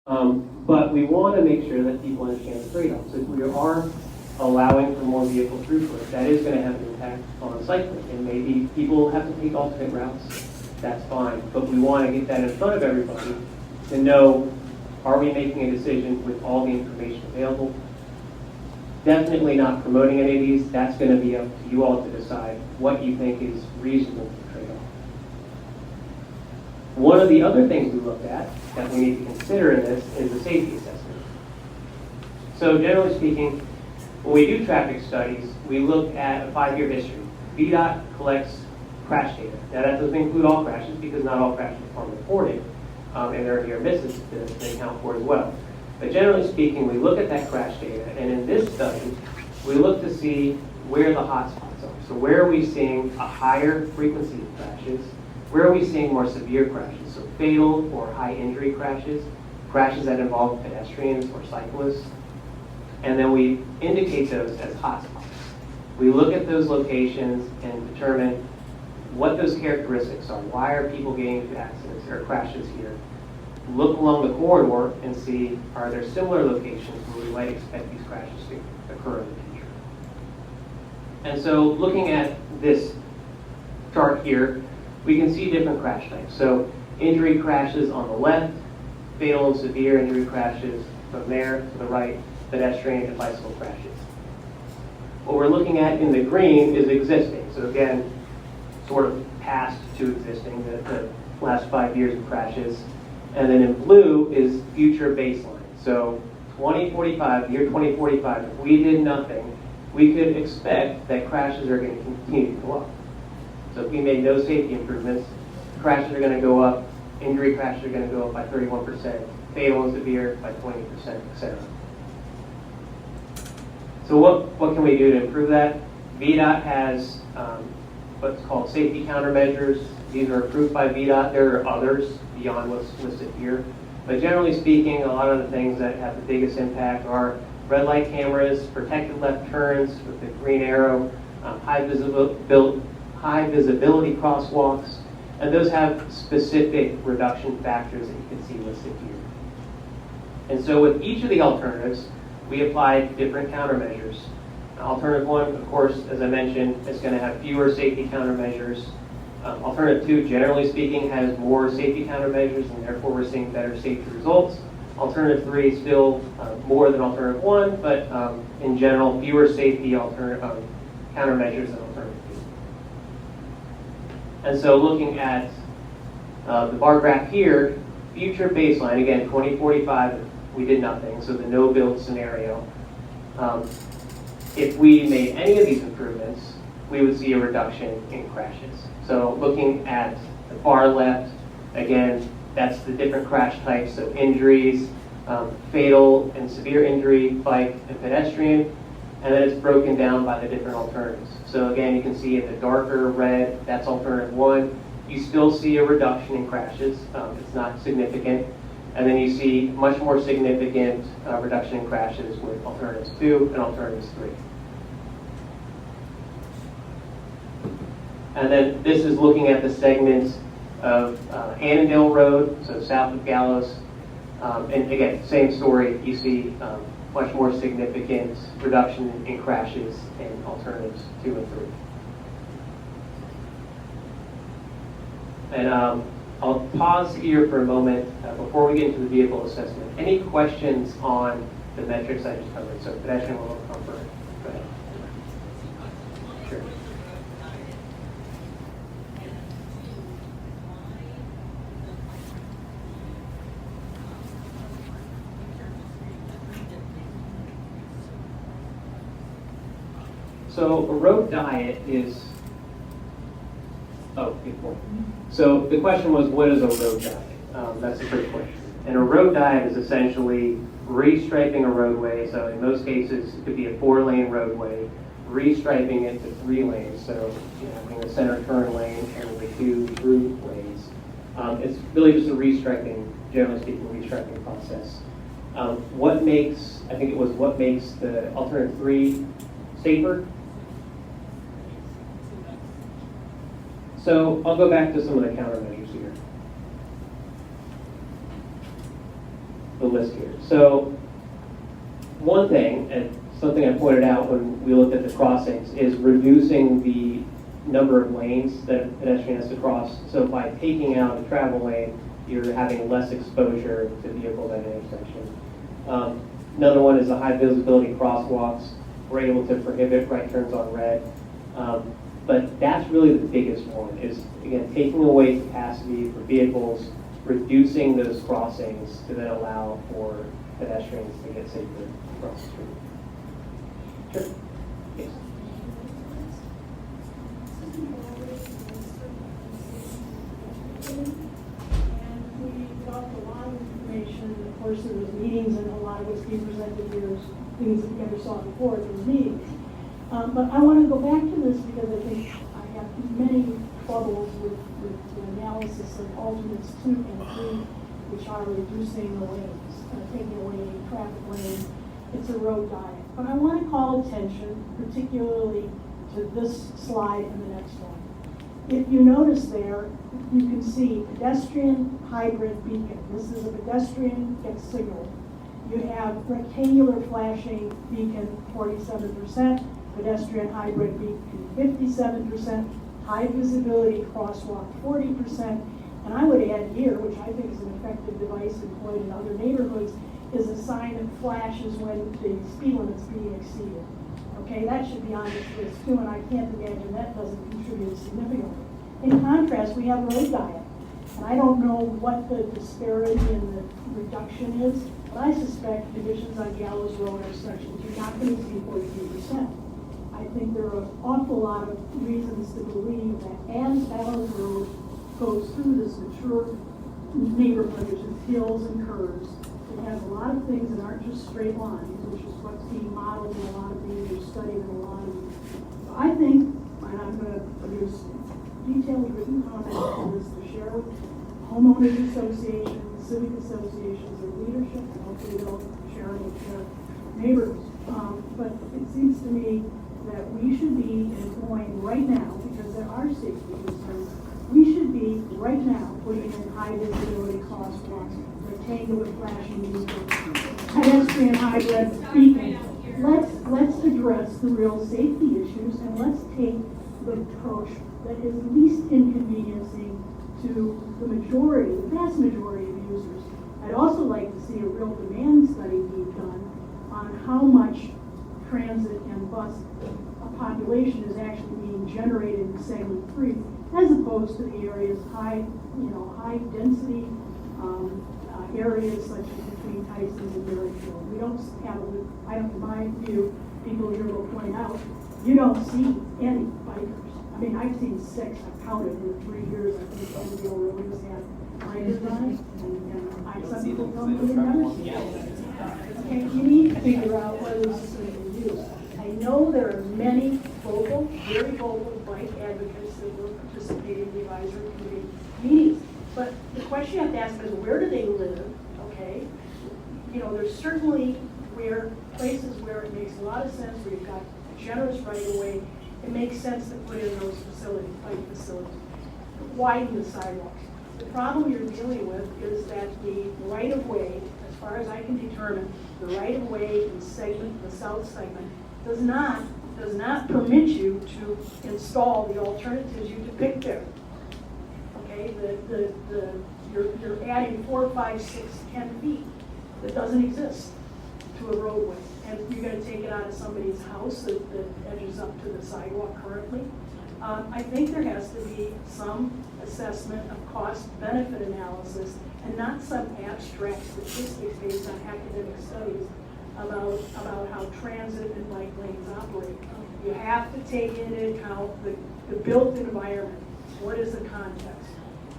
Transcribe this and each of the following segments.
But we want to make sure that people understand the trade-offs. If we are allowing for more vehicle throughput, that is going to have an impact on cycling. And maybe people have to take alternate routes. That's fine. But we want to get that in front of everybody to know, are we making a decision with all the information available? Definitely not promoting any of these. That's going to be up to you all to decide what you think is reasonable for trade-off. One of the other things we looked at that we need to consider in this is the safety assessment. So generally speaking, when we do traffic studies, we look at a 5-year history. VDOT collects crash data. Now that doesn't include all crashes because not all crashes are reported, and there are near misses to account for as well. But generally speaking, we look at that crash data, and in this study, we look to see where the hot spots are. So where are we seeing a higher frequency of crashes? Where are we seeing more severe crashes? So fatal or high injury crashes, crashes that involve pedestrians or cyclists. And then we indicate those as hotspots. We look at those locations and determine what those characteristics are. Why are people getting into accidents or crashes here? Look along the corridor and see, are there similar locations where we might expect these crashes to occur in the future? And so looking at this chart here, we can see different crash types. So injury crashes on the left, fatal and severe injury crashes from there to the right, pedestrian and bicycle crashes. What we're looking at in the green is existing. So again, sort of past to existing, the last 5 years of crashes. And then in blue is future baseline. So 2045, year 2045, if we did nothing, we could expect that crashes are going to continue to go up. So if we made no safety improvements, crashes are going to go up, injury crashes are going to go up by 31%, fatal and severe by 20%, etc. So what can we do to improve that? VDOT has what's called safety countermeasures. These are approved by VDOT. There are others beyond what's listed here. But generally speaking, a lot of the things that have the biggest impact are red light cameras, protected left turns with the green arrow, high visibility crosswalks, and those have specific reduction factors that you can see listed here. And so with each of the alternatives, we applied different countermeasures. Alternative 1, of course, as I mentioned, is going to have fewer safety countermeasures. Alternative 2, generally speaking, has more safety countermeasures, and therefore we're seeing better safety results. Alternative 3 is still more than Alternative 1, but in general, fewer safety countermeasures than Alternative 2. And so looking at the bar graph here, future baseline, again, 2045, we did nothing, so the no-build scenario. If we made any of these improvements, we would see a reduction in crashes. So looking at the far left, again, that's the different crash types, so injuries, fatal and severe injury, bike and pedestrian, and then it's broken down by the different alternatives. So again, you can see in the darker red, that's alternative 1. You still see a reduction in crashes. It's not significant. And then you see much more significant reduction in crashes with alternatives 2 and alternatives 3. And then this is looking at the segments of Annandale Road, so south of Gallows. And again, same story. You see much more significant reduction in crashes in alternatives 2 and 3. And I'll pause here for a moment before we get into the vehicle assessment. Any questions on the metrics I just covered? So pedestrian level of comfort. Go ahead. Sure. So a road diet is, good point. So the question was, what is a road diet? That's a great question. And a road diet is essentially restriping a roadway. So in most cases, it could be a 4-lane roadway, restriping it to 3 lanes. So having a center turn lane and the 2 through lanes. It's really just a restriping, generally speaking, restriping process. What makes the alternative 3 safer? So I'll go back to some of the countermeasures here. the list here. So one thing, and something I pointed out when we looked at the crossings, is reducing the number of lanes that a pedestrian has to cross. So by taking out a travel lane, you're having less exposure to vehicles at an intersection. Another one is the high visibility crosswalks. We're able to prohibit right turns on red. But that's really the biggest one, is again, taking away capacity for vehicles, reducing those crossings to then allow for pedestrians to get safer across the street. Sure. Yes. And we developed a lot of information. Of course, there was meetings, and a lot of what's being presented here is things that we never saw before at those meetings. But I want to go back to this because I think I have many troubles with the analysis of alternates 2 and 3, which are reducing the lanes, taking away traffic lanes. It's a road diet. But I want to call attention particularly to this slide and the next one. If you notice there, you can see pedestrian hybrid beacon. This is a pedestrian gets signal. You have rectangular flashing beacon, 47%, pedestrian hybrid beacon, 57%, high visibility crosswalk, 40%, and I would add here, which I think is an effective device employed in other neighborhoods, is a sign that flashes when the speed limit's being exceeded. Okay, that should be on this list too, and I can't imagine that doesn't contribute significantly. In contrast, we have road diet, and I don't know what the disparity in the reduction is, but I suspect conditions on Gallows Road are such that you're not going to see 43%. I think there are an awful lot of reasons to believe that as Gallows Road goes through this mature neighborhood, which is hills and curves, it has a lot of things that aren't just straight lines, which is what's being modeled in a lot of these or studied in a lot of these. So I think, and I'm going to produce detailed written comments on this to share with homeowners associations, civic associations, and leadership, and hopefully they'll share it with their neighbors. But it seems to me that we should be employing right now, because there are safety concerns, we should be right now putting in high visibility crosswalks, rectangular flashing beacons, pedestrian hybrid beacon. Let's address the real safety issues, and let's take the approach that is least inconveniencing to the majority, the vast majority of users. I'd also like to see a real demand study be done on how much transit and bus population is actually being generated in segment 3, as opposed to the areas high density areas such as between Tysons and Berryfield. We don't have, in my view, people here will point out, you don't see any bikers. I mean, I've seen 6. I've counted in 3 years. I think Overdale Road has had bikers on it, and some people tell me they've never seen it. Okay, you need to figure out whether this is going to be used. I know there are many vocal, very vocal bike advocates that will participate in the advisory committee meetings. But the question you have to ask is, where do they live? Okay, there's certainly places where it makes a lot of sense, where you've got a generous right of way. It makes sense to put in those bike facilities. Widen the sidewalks. The problem you're dealing with is that the right of way, as far as I can determine, the right of way in the south segment, does not permit you to install the alternatives you depict there. Okay, you're adding 4, 5, 6, 10 feet that doesn't exist to a roadway, and you're going to take it out of somebody's house that edges up to the sidewalk currently. I think there has to be some assessment of cost-benefit analysis, and not some abstract statistics based on academic studies about how transit and bike lanes operate. You have to take into account the built environment. What is the context?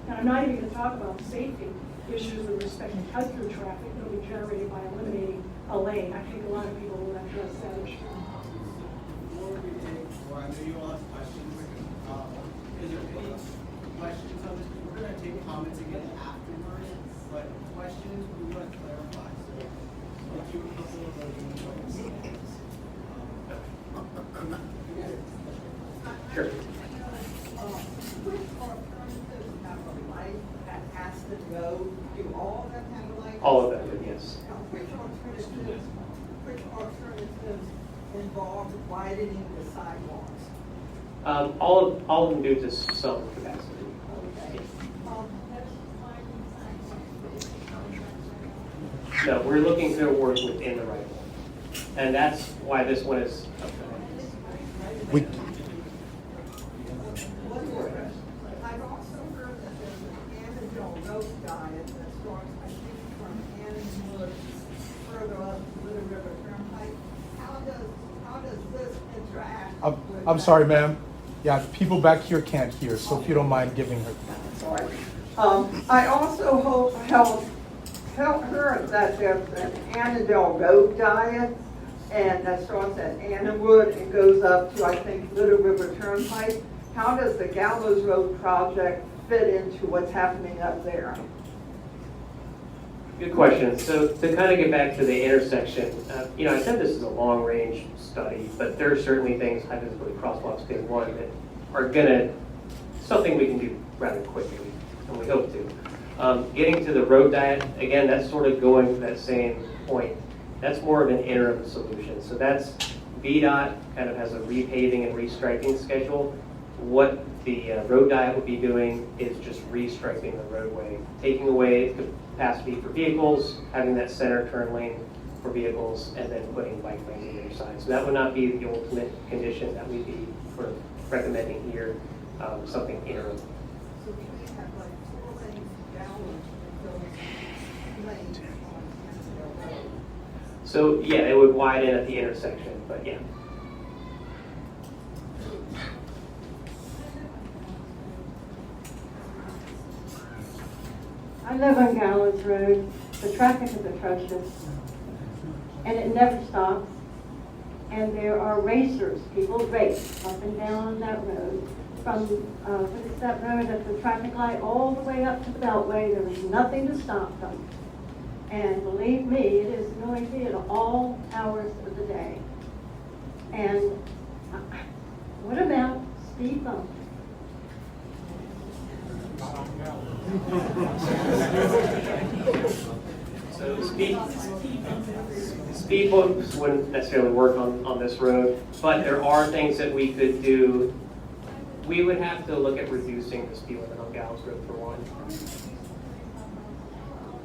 And I'm not even going to talk about safety issues with respect to cut-through traffic that will be generated by eliminating a lane. I think a lot of people will address that issue. Before we take, or I know you all have questions, is there any questions on this? We're going to take comments again afterwards, but questions we want to clarify. So I'll do a couple of those. Sure. Which alternatives have a light that has to go, do all of them have a light? All of them, yes. is involved widening the sidewalks? All of them due to some capacity. Okay. That's No, we're looking to work within the right of way. And that's why this one is. We, I've also heard that there's an annual goat diet that starts, I think, from Annenwood further up to Little River Turnpike. How does this interact with I'm that? sorry, ma'am. Yeah, people back here can't hear, so if you don't mind giving her. Sorry. I also heard that there's an Annandale goat diet, and that starts at Annenwood and goes up to, I think, Little River Turnpike. How does the Gallows Road project fit into what's happening up there? Good question. So to kind of get back to the intersection, I said this is a long-range study, but there are certainly things, high visibility crosswalks being one, that are something we can do rather quickly, and we hope to. Getting to the road diet, again, that's sort of going to that same point. That's more of an interim solution. So that's VDOT kind of has a repaving and restriping schedule. What the road diet would be doing is just restriping the roadway, taking away capacity for vehicles, having that center turn lane for vehicles, and then putting bike lanes on either side. So that would not be the ultimate condition that we'd be recommending here, something interim. So we may have like 4 lanes down and those lanes on Annandale Road. So yeah, it would widen at the intersection, but yeah. I live on Gallows Road. The traffic is atrocious, and it never stops. And there are racers. People race up and down that road. From that road at the traffic light all the way up to the Beltway. There is nothing to stop them. And believe me, it is noisy at all hours of the day. And what about speed bumps? So speed bumps wouldn't necessarily work on this road, but there are things that we could do. We would have to look at reducing the speed limit on Gallows Road for one.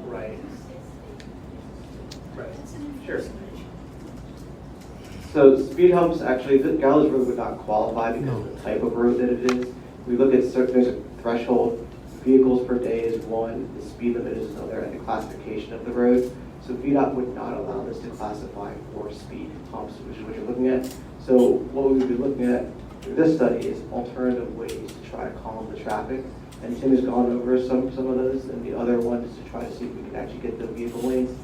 Right. Right. Sure. So speed humps, actually, the Gallows Road would not qualify because of the type of road that it is. We look at there's a threshold. Vehicles per day is one, the speed limit is another, and the classification of the road. So VDOT would not allow this to classify for speed humps, which is what you're looking at. So what we would be looking at through this study is alternative ways to try to calm the traffic. And Tim has gone over some of those, and the other one is to try to see if we can actually get the vehicle lanes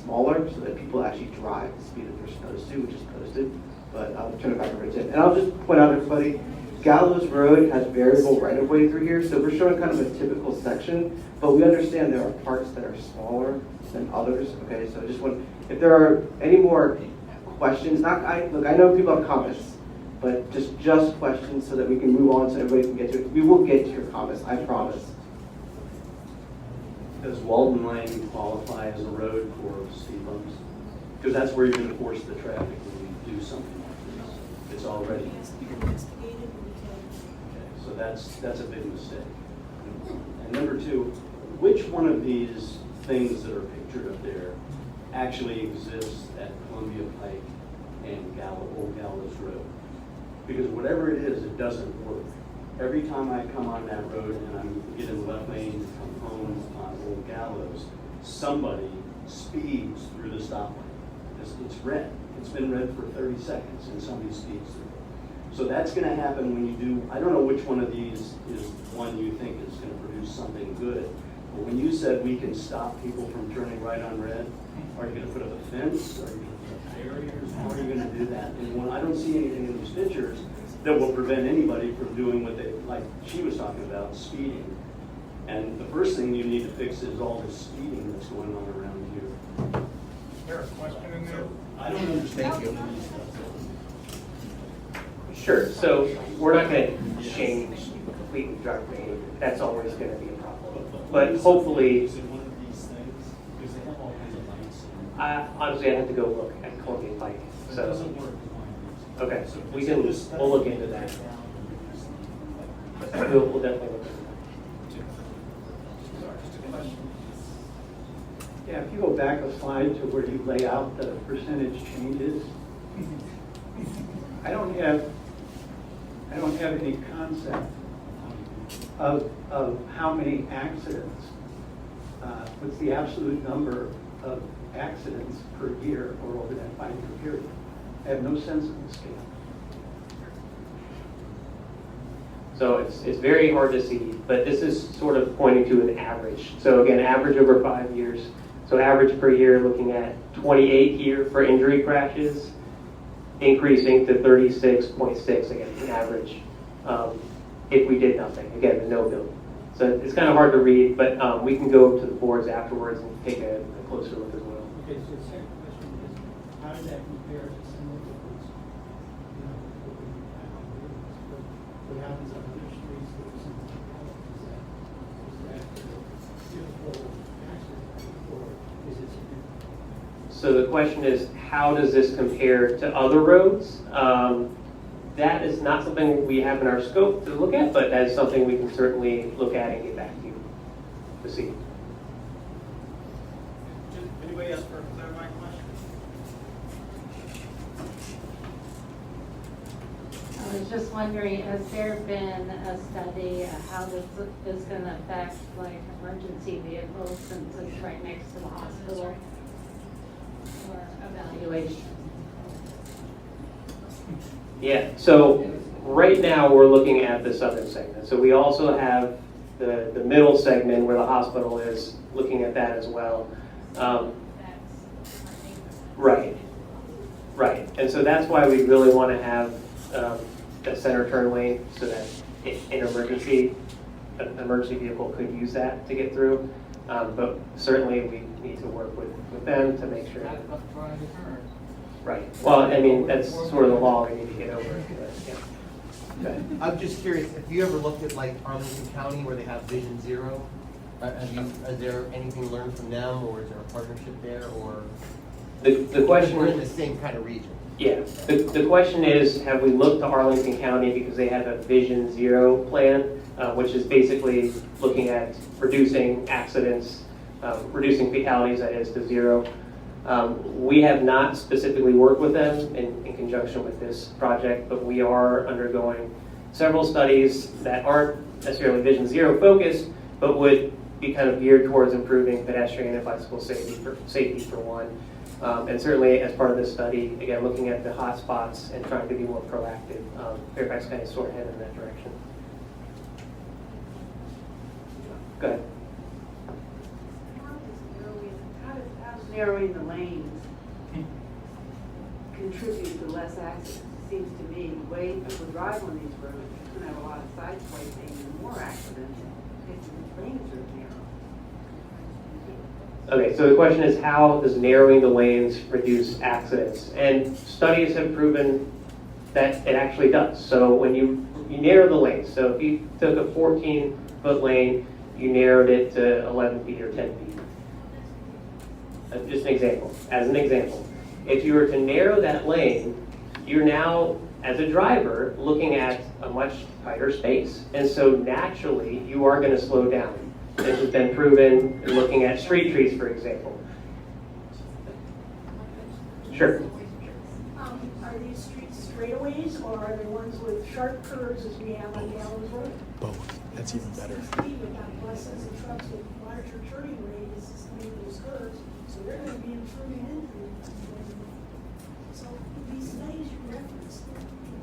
smaller so that people actually drive the speed that they're supposed to, which is posted. But I'll turn it back over to Tim. And I'll just point out, everybody, Gallows Road has variable right-of-way through here, so we're showing kind of a typical section, but we understand there are parts that are smaller than others, okay? So I just want, if there are any more questions, look, I know people have comments, but just questions so that we can move on so everybody can get to it. We will get to your comments, I promise. Does Walden Lane qualify as a road for speed bumps? Because that's where you're going to force the traffic when you do something like this. It's already. Okay, so that's a big mistake. And number two, which one of these things that are pictured up there actually exists at Columbia Pike and Old Gallows Road? Because whatever it is, it doesn't work. Every time I come on that road and I'm getting the left lane to come home on Old Gallows, somebody speeds through the stop lane. It's red. It's been red for 30 seconds and somebody speeds through it. So that's going to happen when you do, I don't know which one of these is one you think is going to produce something good. But when you said we can stop people from turning right on red, are you going to put up a fence? Are you going to put up barriers? How are you going to do that? And when I don't see anything in these pictures that will prevent anybody from doing what they, like she was talking about, speeding. And the first thing you need to fix is all the speeding that's going on around here. Is there a question in there? I don't understand. Sure. So we're not going to change completely drive behavior. That's always going to be a problem. But hopefully, Is it one of these things? Because they have all kinds of lights. honestly, I'd have to go look at Columbia Pike So it So- doesn't work with line Okay, use. we can, we'll look into that. We'll definitely look into that. Sorry, just a question. Yeah, if you go back a slide to where you lay out the percentage changes, I don't have any concept of how many accidents, what's the absolute number of accidents per year or over that 5-year period. I have no sense of the scale. So it's very hard to see, but this is sort of pointing to an average. So again, average over 5 years. So average per year, looking at 28 here for injury crashes, increasing to 36.6, again, an average, if we did nothing, again, the no bill. So it's kind of hard to read, but we can go to the boards afterwards and take a closer look as well. Okay, so the second question is, how does that compare to some of those, you know, what happens on other streets that are something else? Is that a typical accident or is it significant? So the question is, how does this compare to other roads? That is not something we have in our scope to look at, but that is something we can certainly look at and get back to you to see. Anybody else for a clarifying question? I was just wondering, has there been a study of how this is going to affect like emergency vehicles since it's right next to the hospital? Or evaluation? Yeah, so right now we're looking at the southern segment. So we also have the middle segment where the hospital is, looking at that as well. Right, right. And so that's why we really want to have that center turn lane so that an emergency vehicle could use that to get through. But certainly we need to work with them to make sure. Right. Well, I mean, that's sort of the law we need to get over. But, yeah. Okay. I'm just curious, have you ever looked at like Arlington County where they have Vision Zero? Is there anything learned from them, or is there a partnership there, or? The question. We're in the same kind of region. Yeah. The question is, have we looked to Arlington County because they have a Vision Zero plan, which is basically looking at reducing accidents, reducing fatalities, that is, to zero. We have not specifically worked with them in conjunction with this project, but we are undergoing several studies that aren't necessarily Vision Zero focused, but would be kind of geared towards improving pedestrian and bicycle safety for one. And certainly as part of this study, again, looking at the hot spots and trying to be more proactive. Fairfax County is sort of headed in that direction. Go ahead. How does narrowing the lanes contribute to less accidents? Seems to me, the way people drive on these roads, you're gonna have a lot of side swiping and more accidents if the lanes are narrow. Okay, so the question is, how does narrowing the lanes reduce accidents? And studies have proven that it actually does. So when you narrow the lanes, so if you took a 14-foot lane, you narrowed it to 11 feet or 10 feet. Just an example, as an example. If you were to narrow that lane, you're now, as a driver, looking at a much tighter space. And so naturally, you are going to slow down. This has been proven in looking at street trees, for example. Sure. Are these streets straightaways, or are they ones with sharp curves as we have on Gallows Road? Both. That's even better. We've got buses and trucks with larger turning radiuses coming those curves, so they're gonna be intruding into them. So these studies you referenced, to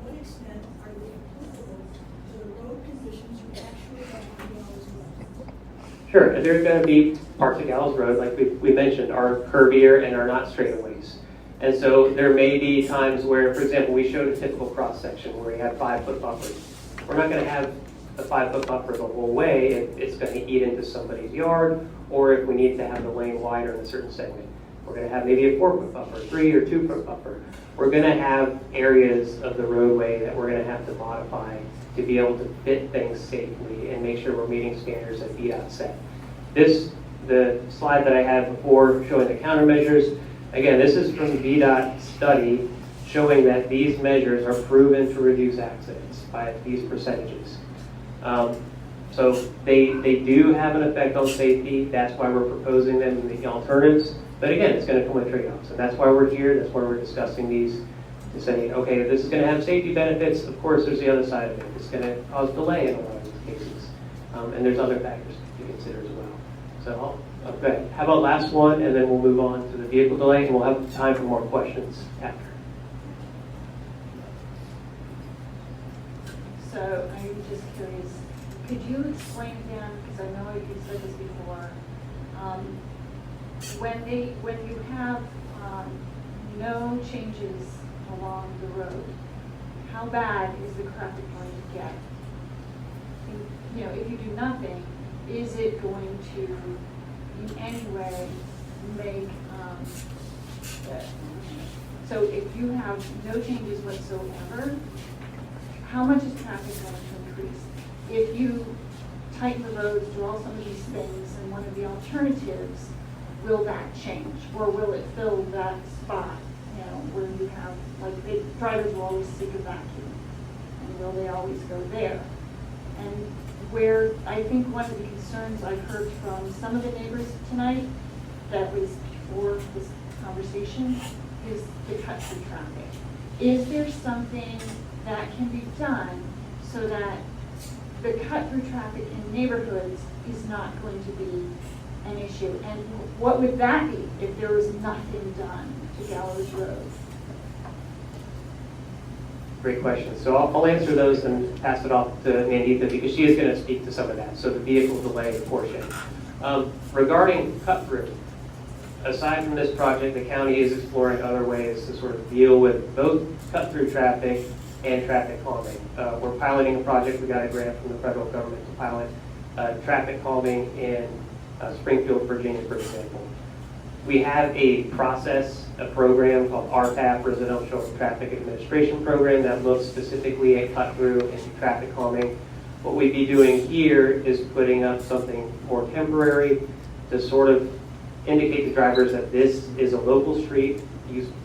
what extent are they applicable to the road conditions you actually have on Gallows Road? Sure. There's going to be parts of Gallows Road, like we mentioned, are curvier and are not straightaways. And so there may be times where, for example, we showed a typical cross-section where you have 5-foot buffers. We're not going to have a 5-foot buffer the whole way if it's going to eat into somebody's yard, or if we need to have the lane wider in a certain segment. We're going to have maybe a 4-foot buffer, 3 or 2-foot buffer. We're going to have areas of the roadway that we're going to have to modify to be able to fit things safely and make sure we're meeting standards that VDOT set. The slide that I had before showing the countermeasures, again, this is from VDOT study showing that these measures are proven to reduce accidents by these percentages. So they do have an effect on safety. That's why we're proposing them in the alternatives. But again, it's going to come with trade-offs, and that's why we're here. That's why we're discussing these to say, okay, if this is going to have safety benefits, of course, there's the other side of it. It's going to cause delay in a lot of these cases, and there's other factors to consider as well. So, okay, how about last one, and then we'll move on to the vehicle delay, and we'll have time for more questions after. So I'm just curious, could you explain again, because I know you said this before, when you have no changes along the road, how bad is the traffic going to get? You know, if you do nothing, is it going to in any way make, so if you have no changes whatsoever, how much is traffic going to increase? If you tighten the roads, do all some of these things, and one of the alternatives, will that change? Or will it fill that spot, you know, where you have, like, the drivers will always seek a vacuum, and will they always go there? And where, I think one of the concerns I've heard from some of the neighbors tonight, that was before this conversation, is the cut-through traffic. Is there something that can be done so that the cut-through traffic in neighborhoods is not going to be an issue? And what would that be if there was nothing done to Gallows Road? Great question. So I'll answer those and pass it off to Nandita because she is going to speak to some of that. So the vehicle delay portion. Regarding cut-through, aside from this project, the county is exploring other ways to sort of deal with both cut-through traffic and traffic calming. We're piloting a project. We got a grant from the federal government to pilot traffic calming in Springfield, Virginia, for example. We have a process, a program called RTAP, Residential Traffic Administration Program, that looks specifically at cut-through and traffic calming. What we'd be doing here is putting up something more temporary to sort of indicate to drivers that this is a local street,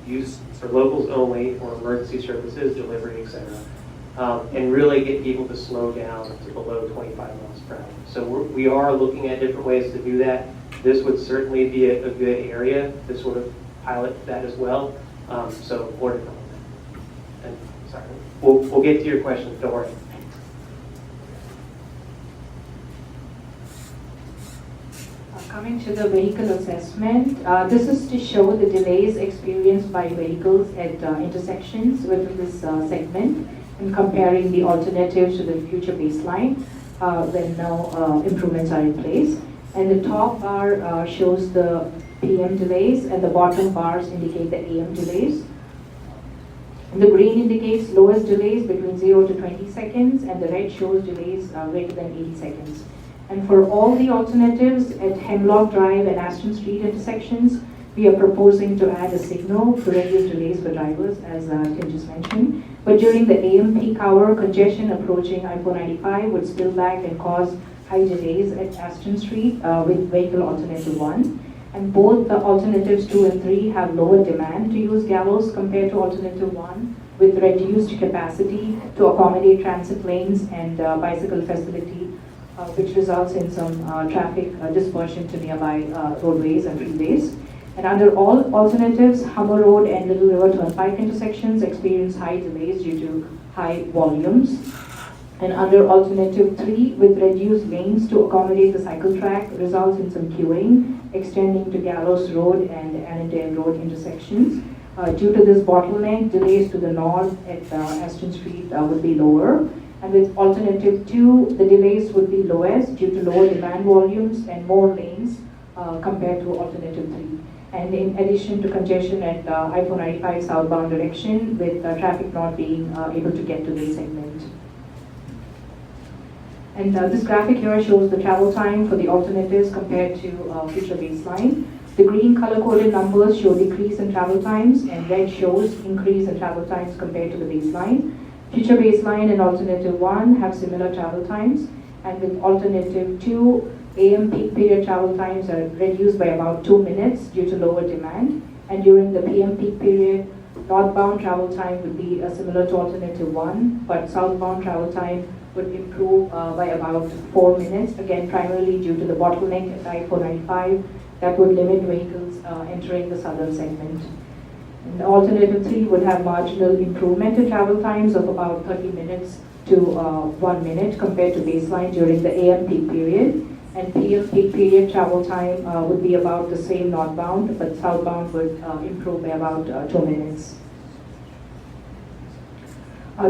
used for locals only, or emergency services, delivery, etc. And really get people to slow down to below 25 miles per hour. So we are looking at different ways to do that. This would certainly be a good area to sort of pilot that as well. So more to come on that. And sorry, we'll get to your questions, don't worry. Coming to the vehicle assessment, this is to show the delays experienced by vehicles at intersections within this segment and comparing the alternatives to the future baseline when no improvements are in place. And the top bar shows the PM delays and the bottom bars indicate the AM delays. And the green indicates lowest delays between 0 to 20 seconds and the red shows delays greater than 80 seconds. And for all the alternatives at Hemlock Drive and Aston Street intersections, we are proposing to add a signal to reduce delays for drivers, as Tim just mentioned. But during the AM peak hour, congestion approaching I-495 would spill back and cause high delays at Aston Street with vehicle alternative 1. And both the alternatives 2 and 3 have lower demand to use Gallows compared to alternative 1, with reduced capacity to accommodate transit lanes and bicycle facility, which results in some traffic dispersion to nearby roadways and freeways. And under all alternatives, Hummer Road and Little River Turnpike intersections experience high delays due to high volumes. And under alternative 3, with reduced lanes to accommodate the cycle track, results in some queuing, extending to Gallows Road and Annandale Road intersections. Due to this bottleneck, delays to the north at Aston Street would be lower. And with alternative 2, the delays would be lowest due to lower demand volumes and more lanes compared to alternative 3. And in addition to congestion at I-495 southbound direction, with traffic not being able to get to this segment. And this graphic here shows the travel time for the alternatives compared to future baseline. The green color-coded numbers show decrease in travel times, and red shows increase in travel times compared to the baseline. Future baseline and alternative 1 have similar travel times, and with alternative 2, AM peak period travel times are reduced by about 2 minutes due to lower demand, and during the PM peak period, northbound travel time would be similar to alternative 1, but southbound travel time would improve by about 4 minutes, again primarily due to the bottleneck at I-495 that would limit vehicles entering the southern segment. And alternative 3 would have marginal improvement in travel times of about 30 minutes to 1 minute compared to baseline during the AM peak period. And PM peak period travel time would be about the same northbound, but southbound would improve by about 2 minutes.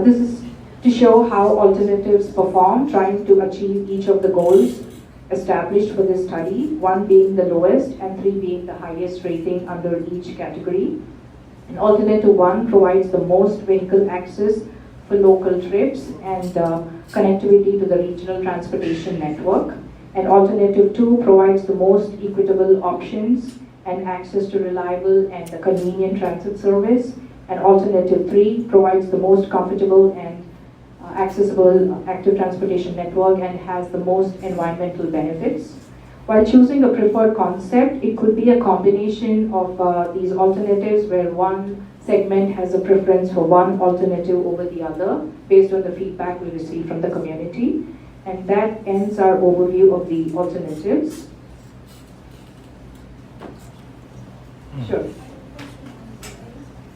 This is to show how alternatives perform, trying to achieve each of the goals established for this study, 1 being the lowest and 3 being the highest rating under each category. And alternative 1 provides the most vehicle access for local trips and connectivity to the regional transportation network. And alternative 2 provides the most equitable options and access to reliable and convenient transit service. And alternative 3 provides the most comfortable and accessible active transportation network and has the most environmental benefits. While choosing a preferred concept, it could be a combination of these alternatives where one segment has a preference for one alternative over the other based on the feedback we received from the community. And that ends our overview of the alternatives. Sure.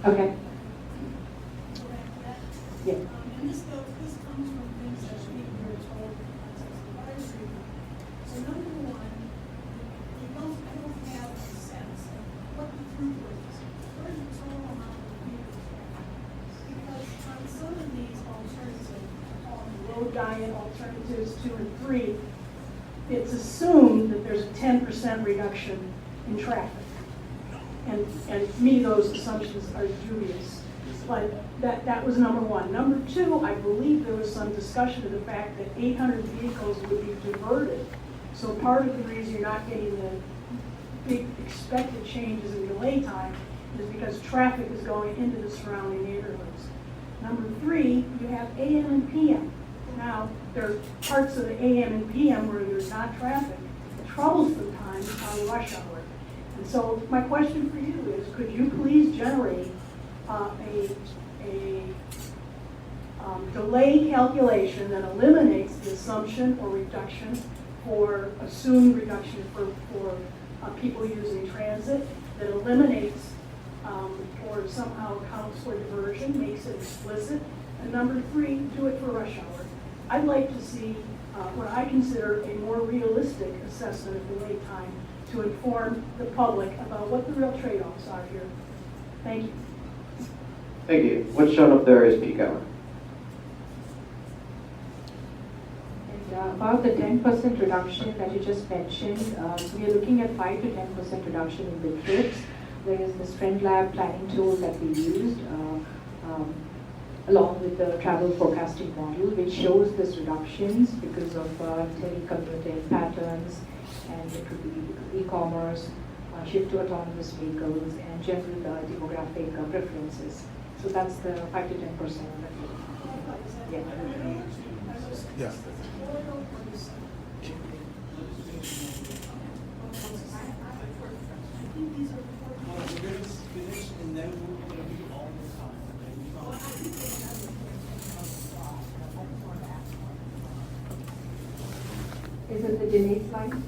Okay. Yeah. And this comes from things that we were told in the context of advisory. So number one, I don't have a sense of what the throughput is. What is the total amount of vehicles traffic? Because on some of these alternatives, low diet alternatives 2 and 3, it's assumed that there's a 10% reduction in traffic. And to me, those assumptions are dubious. But that was number one. Number two, I believe there was some discussion of the fact that 800 vehicles would be diverted. So part of the reason you're not getting the big expected changes in delay time is because traffic is going into the surrounding neighborhoods. Number 3, you have AM and PM. Now, there are parts of the AM and PM where there's not traffic. The troublesome times are rush hour. And so my question for you is, could you please generate a delay calculation that eliminates the assumption or reduction for assumed reduction for people using transit, that eliminates or somehow accounts for diversion, makes it explicit. And number 3, do it for rush hour. I'd like to see what I consider a more realistic assessment of delay time to inform the public about what the real trade-offs are here. Thank you. Thank you. What's shown up there is peak hour. And about the 10% reduction that you just mentioned, so we are looking at 5 to 10% reduction in the trips. There is this TrendLab planning tool that we used along with the travel forecasting model, which shows these reductions because of telecommuting patterns, and it could be e-commerce, shift to autonomous vehicles, and generally the demographic preferences. So that's the 5 to 10% that we, yeah. Yeah. We're gonna finish and then we're gonna be all the time. Is it the Denise line?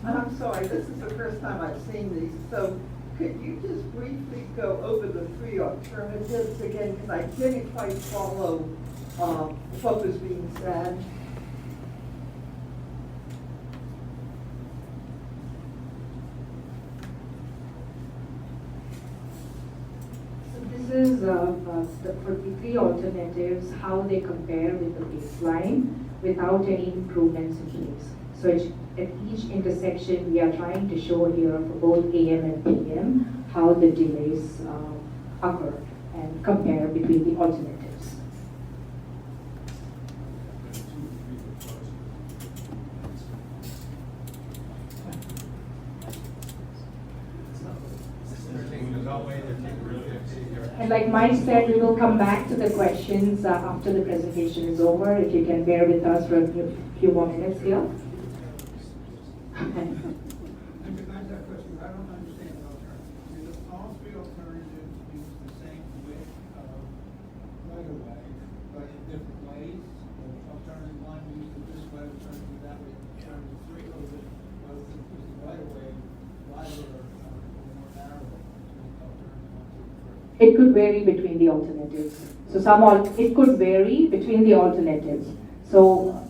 I'm sorry, this is the first time I've seen these, so could you just briefly go over the 3 alternatives again? Because I didn't quite follow what was being said. This is for the 3 alternatives, how they compare with the baseline without any improvements in place. So at each intersection, we are trying to show here for both AM and PM how the delays occur and compare between the alternatives. They're taking the Beltway, they're taking Route 50, they're And like Mike said, we will come back to the questions after the presentation is over. If you can bear with us for a few more minutes here. And behind that question, I don't understand the alternative. Because all three alternatives use the same width of right of way, but in different ways. Alternative one uses it this way, alternative that way. Alternative three goes it, was the right of way, wider or more narrow. Alternative one, two, three. It could vary between the alternatives. So it could vary between the alternatives. So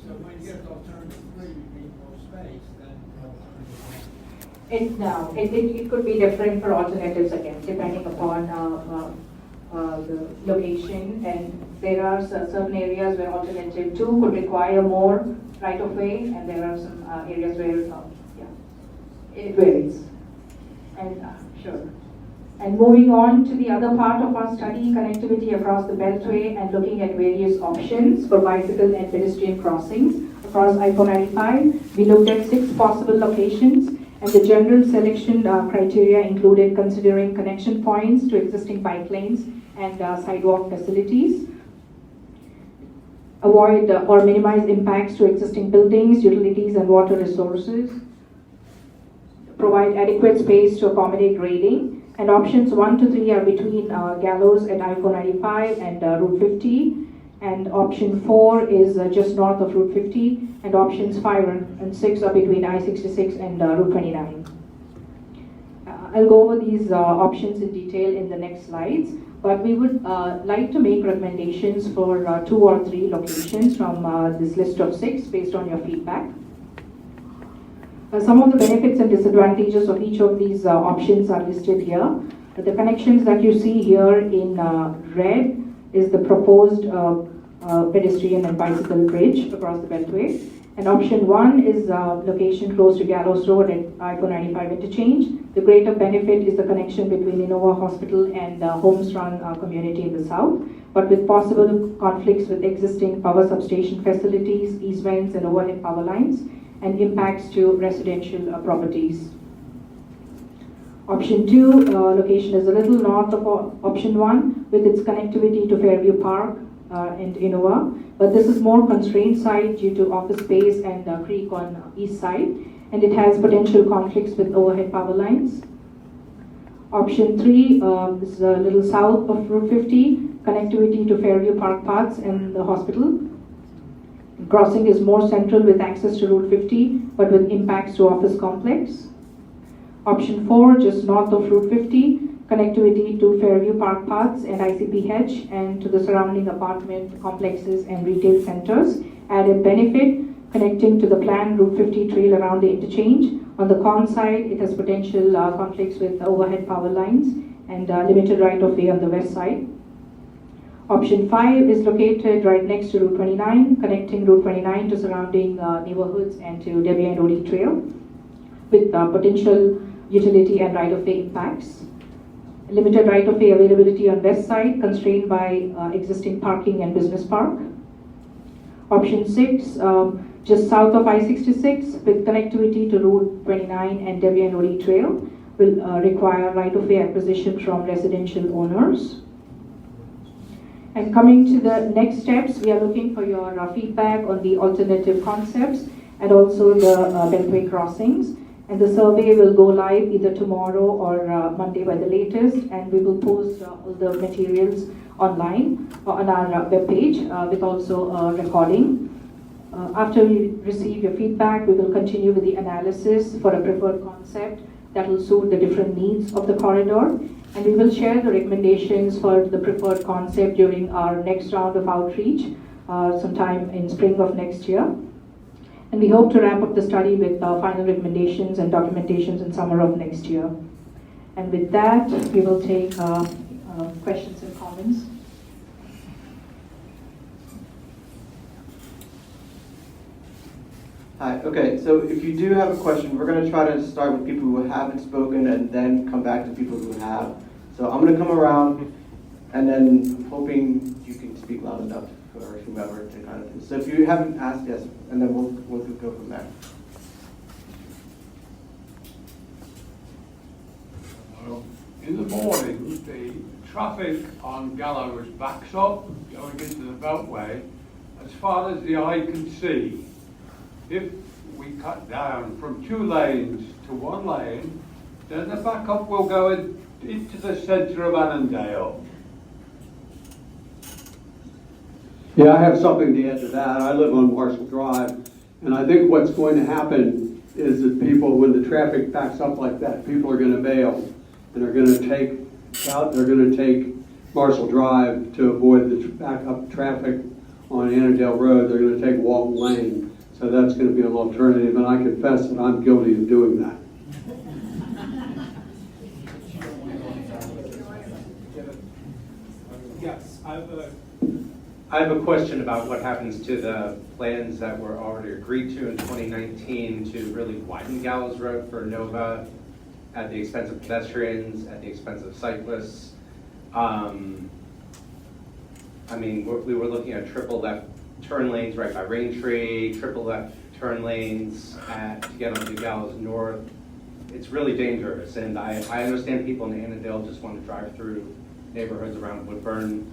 So when you get to alternative three, you need more space than alternative one. it could be different for alternatives again, depending upon the location. And there are certain areas where alternative 2 could require more right of way, and there are some areas where it varies. And sure. And moving on to the other part of our study, connectivity across the Beltway, and looking at various options for bicycle and pedestrian crossings across I-495. We looked at 6 possible locations, and the general selection criteria included considering connection points to existing bike lanes and sidewalk facilities, avoid or minimize impacts to existing buildings, utilities, and water resources, provide adequate space to accommodate grading. And options 1 to 3 are between Gallows at I-495 and Route 50. And option 4 is just north of Route 50. And options 5 and 6 are between I-66 and Route 29. I'll go over these options in detail in the next slides. But we would like to make recommendations for 2 or 3 locations from this list of 6 based on your feedback. Some of the benefits and disadvantages of each of these options are listed here. The connections that you see here in red is the proposed pedestrian and bicycle bridge across the Beltway. And option 1 is location close to Gallows Road at I-495 interchange. The greater benefit is the connection between Innova Hospital and Homes Run community in the south, but with possible conflicts with existing power substation facilities, easements, and overhead power lines, and impacts to residential properties. Option 2 location is a little north of option 1 with its connectivity to Fairview Park and Innova, but this is more constrained site due to office space and creek on east side, and it has potential conflicts with overhead power lines. Option 3 is a little south of Route 50, connectivity to Fairview Park paths and the hospital. Crossing is more central with access to Route 50, but with impacts to office complex. Option 4, just north of Route 50, connectivity to Fairview Park paths and ICPH and to the surrounding apartment complexes and retail centers. Added benefit, connecting to the planned Route 50 trail around the interchange. On the con side, it has potential conflicts with overhead power lines and limited right-of-way on the west side. Option 5 is located right next to Route 29, connecting Route 29 to surrounding neighborhoods and to Debbie and Odie Trail, with potential utility and right-of-way impacts. Limited right-of-way availability on west side, constrained by existing parking and business park. Option 6, just south of I-66, with connectivity to Route 29 and Debbie and Odie Trail, will require right-of-way acquisition from residential owners. And coming to the next steps, we are looking for your feedback on the alternative concepts and also the Beltway crossings. And the survey will go live either tomorrow or Monday by the latest, and we will post all the materials online on our webpage with also a recording. After we receive your feedback, we will continue with the analysis for a preferred concept that will suit the different needs of the corridor. And we will share the recommendations for the preferred concept during our next round of outreach sometime in spring of next year. And we hope to wrap up the study with final recommendations and documentations in summer of next year. And with that, we will take questions and comments. Hi, okay, so if you do have a question, we're going to try to start with people who haven't spoken and then come back to people who have. So I'm going to come around, and then I'm hoping you can speak loud enough for whomever to kind of. So if you haven't asked, yes, and then we'll go from there. I don't in the morning, the traffic on Gallows backs up going into the Beltway as far as the eye can see. If we cut down from 2 lanes to 1 lane, then the backup will go into the centre of Annandale. Yeah, I have something to add to that. I live on Marshall Drive, and I think what's going to happen is that people, when the traffic backs up like that, people are going to bail, and they're going to take Marshall Drive to avoid the backup traffic on Annandale Road. They're going to take Walton Lane, so that's going to be an alternative, and I confess that I'm guilty of doing that. Yes, I have a question about what happens to the plans that were already agreed to in 2019 to really widen Gallows Road for Nova at the expense of pedestrians, at the expense of cyclists. I mean, we were looking at triple left turn lanes right by Raintree, triple left turn lanes to get onto Gallows North. It's really dangerous, and I understand people in Annandale just want to drive through neighborhoods around Woodburn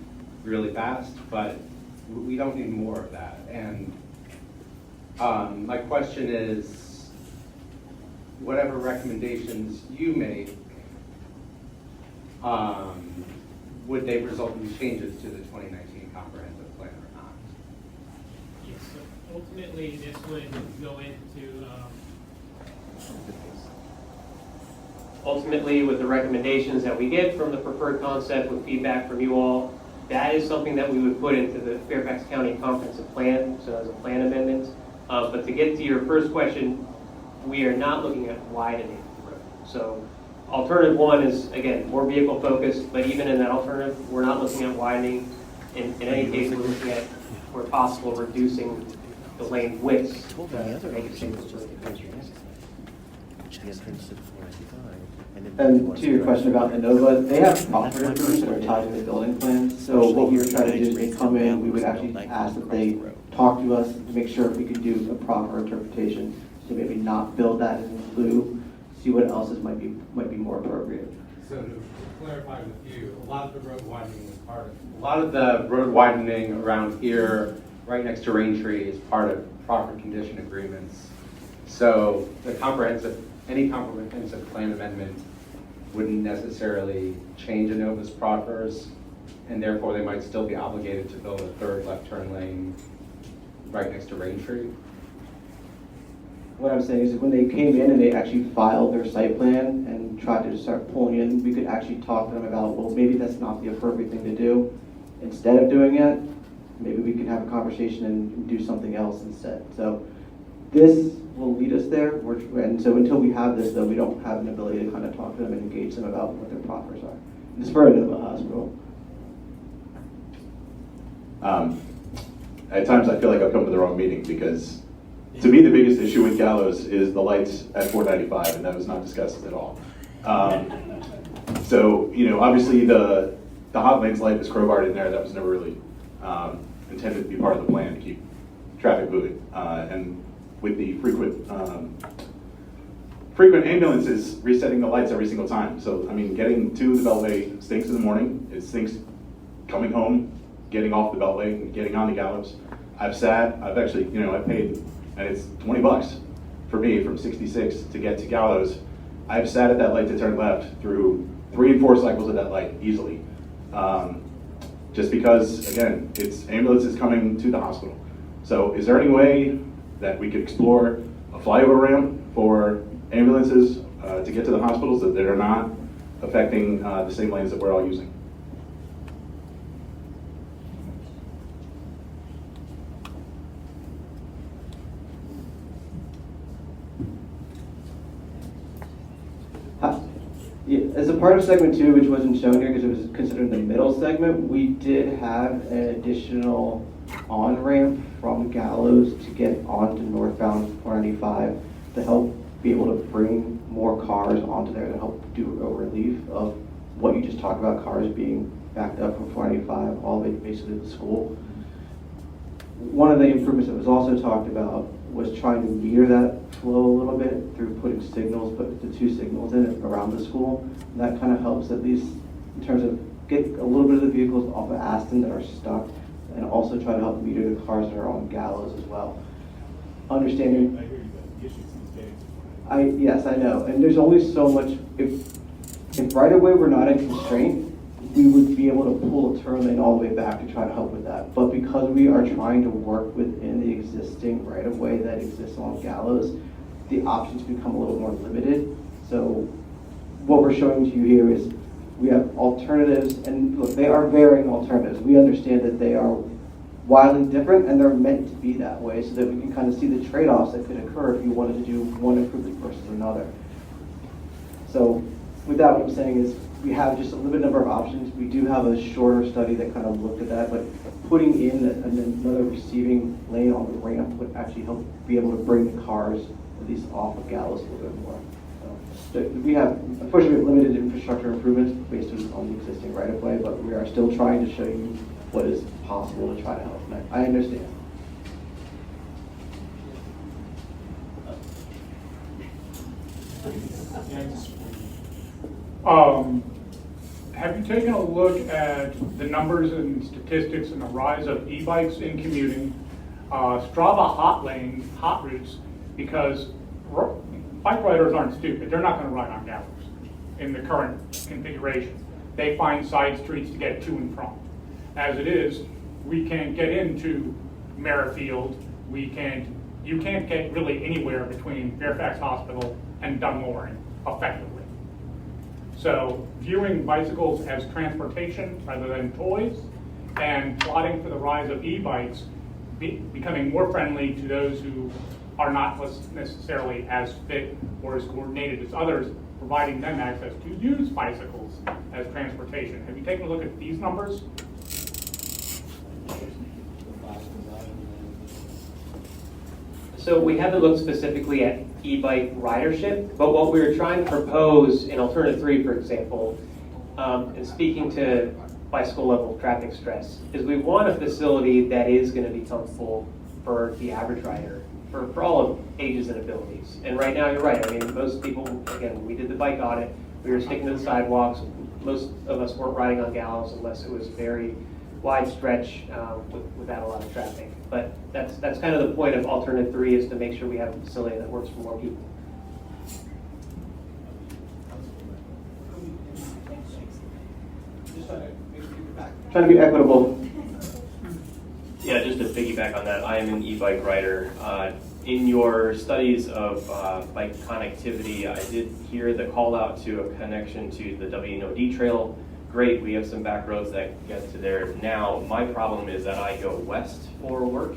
really fast, but we don't need more of that. And my question is, whatever recommendations you make, would they result in changes to the 2019 comprehensive plan or not? Yes, so ultimately this would go into Ultimately, with the recommendations that we get from the preferred concept with feedback from you all, that is something that we would put into the Fairfax County Comprehensive Plan, so as a plan amendment. But to get to your first question, we are not looking at widening the road. So alternative 1 is, again, more vehicle focused, but even in that alternative, we're not looking at widening. In any case, we're looking at, where possible, reducing the lane widths to make it safer for the pedestrians. And to your question about Innova, they have proper improvements that are tied to the building plans. So what we were trying to do is they come in, we would actually ask that they talk to us to make sure if we could do a proper interpretation. So maybe not build that in lieu, see what else might be more appropriate. So to clarify with you, a lot of the road widening is part of, a lot of the road widening around here, right next to Raintree, is part of proper condition agreements. So the any comprehensive plan amendment wouldn't necessarily change Innova's proffers, and therefore they might still be obligated to build a 3rd left turn lane right next to Raintree. What I'm saying is that when they came in and they actually filed their site plan and tried to start pulling in, we could actually talk to them about, well, maybe that's not the appropriate thing to do. Instead of doing it, maybe we can have a conversation and do something else instead. So this will lead us there. And so until we have this, though, we don't have an ability to kind of talk to them and engage them about what their proffers are. It's for Innova Hospital. At times I feel like I've come to the wrong meeting, because to me the biggest issue with Gallows is the lights at 495, and that was not discussed at all. So, you know, obviously the hot lanes light is crowbarred in there. That was never really intended to be part of the plan to keep traffic moving. And with the frequent ambulances resetting the lights every single time. So, I mean, getting to the Beltway stinks in the morning. It stinks coming home, getting off the Beltway, and getting on the Gallows. I've actually, you know, I paid, and it's $20 for me from 66 to get to Gallows. I've sat at that light to turn left through 3 and 4 cycles of that light easily. Just because, again, it's ambulances coming to the hospital. So is there any way that we could explore a flyover ramp for ambulances to get to the hospitals that are not affecting the same lanes that we're all using? As a part of segment 2, which wasn't shown here because it was considered the middle segment, we did have an additional on-ramp from Gallows to get onto northbound 495 to help be able to bring more cars onto there to help do a relief of what you just talked about, cars being backed up from 495 all the way basically to the school. One of the improvements that was also talked about was trying to meter that flow a little bit through putting signals, put the 2 signals in around the school. And that kind of helps at least in terms of get a little bit of the vehicles off of Aston that are stuck, and also try to help meter the cars that are on Gallows as well. Understanding. Yes, I know, and there's only so much. If right away we're not a constraint, we would be able to pull a turn lane all the way back to try to help with that. But because we are trying to work within the existing right of way that exists on Gallows, the options become a little more limited. So what we're showing to you here is we have alternatives, and look, they are varying alternatives. We understand that they are wildly different, and they're meant to be that way so that we can kind of see the trade-offs that could occur if you wanted to do one improvement versus another. So with that, what I'm saying is we have just a limited number of options. We do have a shorter study that kind of looked at that, but putting in another receiving lane on the ramp would actually help be able to bring the cars at least off of Gallows a little bit more. So we have, unfortunately, limited infrastructure improvements based on the existing right-of-way, but we are still trying to show you what is possible to try to help. And I understand. Have you taken a look at the numbers and statistics and the rise of e-bikes in commuting, Strava hot lanes, hot routes, because bike riders aren't stupid. They're not going to ride on Gallows in the current configuration. They find side streets to get to and from. As it is, we can't get into Merrifield. You can't get really anywhere between Fairfax Hospital and Dunmore effectively. So viewing bicycles as transportation rather than toys, and plotting for the rise of e-bikes becoming more friendly to those who are not necessarily as fit or as coordinated as others, providing them access to use bicycles as transportation. Have you taken a look at these numbers? So we haven't looked specifically at e-bike ridership, but what we were trying to propose in Alternative 3, for example, and speaking to bicycle level traffic stress, is we want a facility that is going to become full for the average rider, for all of ages and abilities. And right now, you're right. I mean, most people, again, we did the bike audit, we were sticking to the sidewalks. Most of us weren't riding on Gallows unless it was very wide stretch without a lot of traffic. But that's kind of the point of Alternative 3, is to make sure we have a facility that works for more people. Trying to be equitable. Yeah, just to piggyback on that, I am an e-bike rider. In your studies of bike connectivity, I did hear the call out to a connection to the W&OD trail. Great, we have some back roads that get to there now. My problem is that I go west for work,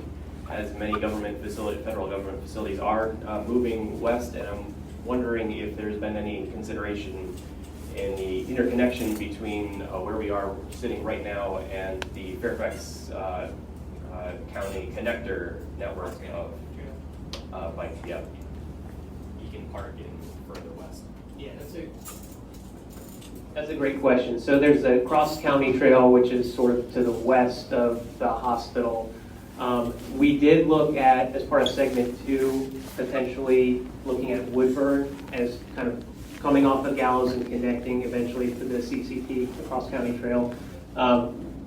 as many government facilities, federal government facilities are moving west, and I'm wondering if there's been any consideration in the interconnection between where we are sitting right now and the Fairfax County connector network of bike. Yeah, you can park in further west. Yeah, that's a great question. So there's a cross-county trail, which is sort of to the west of the hospital. We did look at, as part of segment 2, potentially looking at Woodburn as kind of coming off of Gallows and connecting eventually to the CCT, the cross-county trail.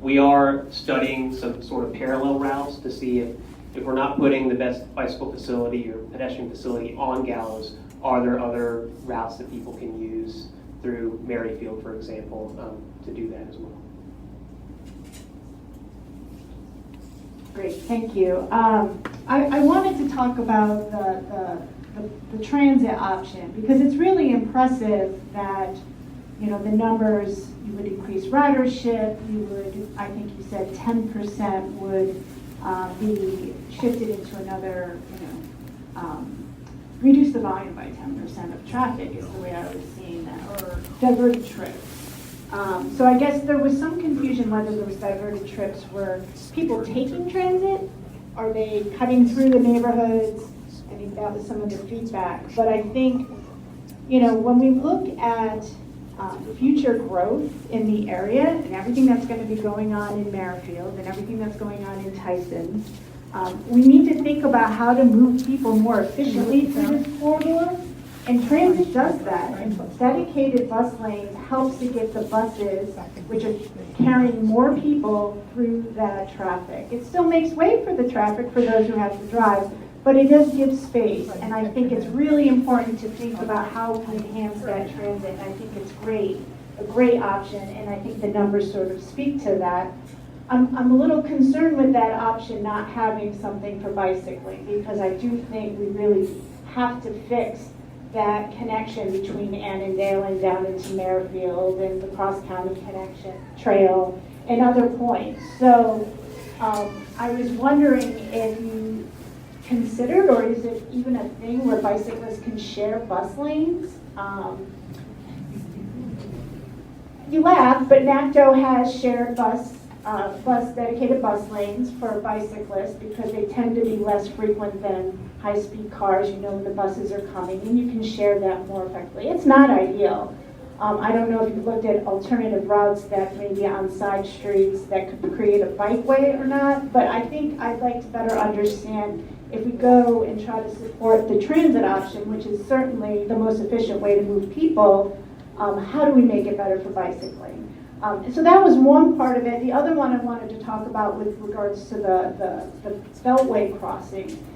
We are studying some sort of parallel routes to see if we're not putting the best bicycle facility or pedestrian facility on Gallows, are there other routes that people can use through Merrifield, for example, to do that as well. Great, thank you. I wanted to talk about the transit option, because it's really impressive that, you know, the numbers, you would increase ridership, you would, I think you said 10% would be shifted into another, reduce the volume by 10% of traffic is the way I was seeing that, or diverted trips. So I guess there was some confusion whether those diverted trips were people taking transit, are they cutting through the neighborhoods? I think that was some of the feedback. But I think, when we look at future growth in the area and everything that's going to be going on in Merrifield and everything that's going on in Tyson, We need to think about how to move people more efficiently through this corridor, and transit does that. And dedicated bus lanes helps to get the buses, which are carrying more people, through that traffic. It still makes way for the traffic for those who have to drive, but it does give space. And I think it's really important to think about how we enhance that transit. And I think it's a great option, and I think the numbers sort of speak to that. I'm a little concerned with that option not having something for bicycling, because I do think we really have to fix that connection between Annandale and down into Merrifield and the cross-county connection trail and other points. So I was wondering if you considered, or is it even a thing where bicyclists can share bus lanes? You laugh, but NACDO has shared dedicated bus lanes for bicyclists because they tend to be less frequent than high-speed cars. You know when the buses are coming, and you can share that more effectively. It's not ideal. I don't know if you've looked at alternative routes that may be on side streets that could create a bikeway or not, but I think I'd like to better understand if we go and try to support the transit option, which is certainly the most efficient way to move people, how do we make it better for bicycling? So that was one part of it. The other one I wanted to talk about with regards to the Beltway crossing.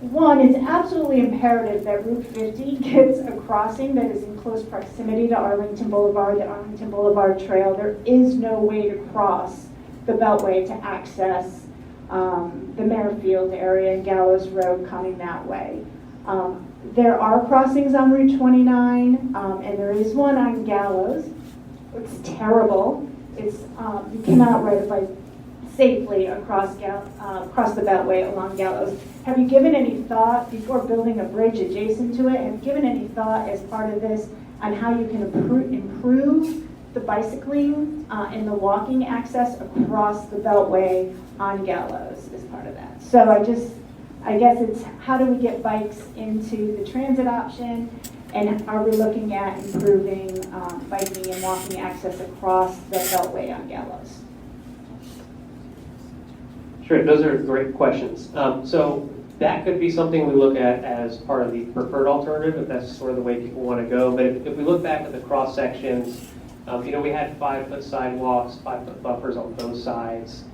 One, it's absolutely imperative that Route 50 gets a crossing that is in close proximity to Arlington Boulevard, the Arlington Boulevard Trail. There is no way to cross the Beltway to access the Merrifield area and Gallows Road coming that way. There are crossings on Route 29, and there is one on Gallows. It's terrible. It's you cannot ride a bike safely across the Beltway along Gallows. Have you given any thought, before building a bridge adjacent to it, have you given any thought as part of this on how you can improve the bicycling and the walking access across the Beltway on Gallows as part of that? So I guess it's how do we get bikes into the transit option, and are we looking at improving biking and walking access across the Beltway on Gallows? Sure, those are great questions. So that could be something we look at as part of the preferred alternative, if that's sort of the way people want to go. But if we look back at the cross sections, we had 5-foot sidewalks, 5-foot buffers on both sides.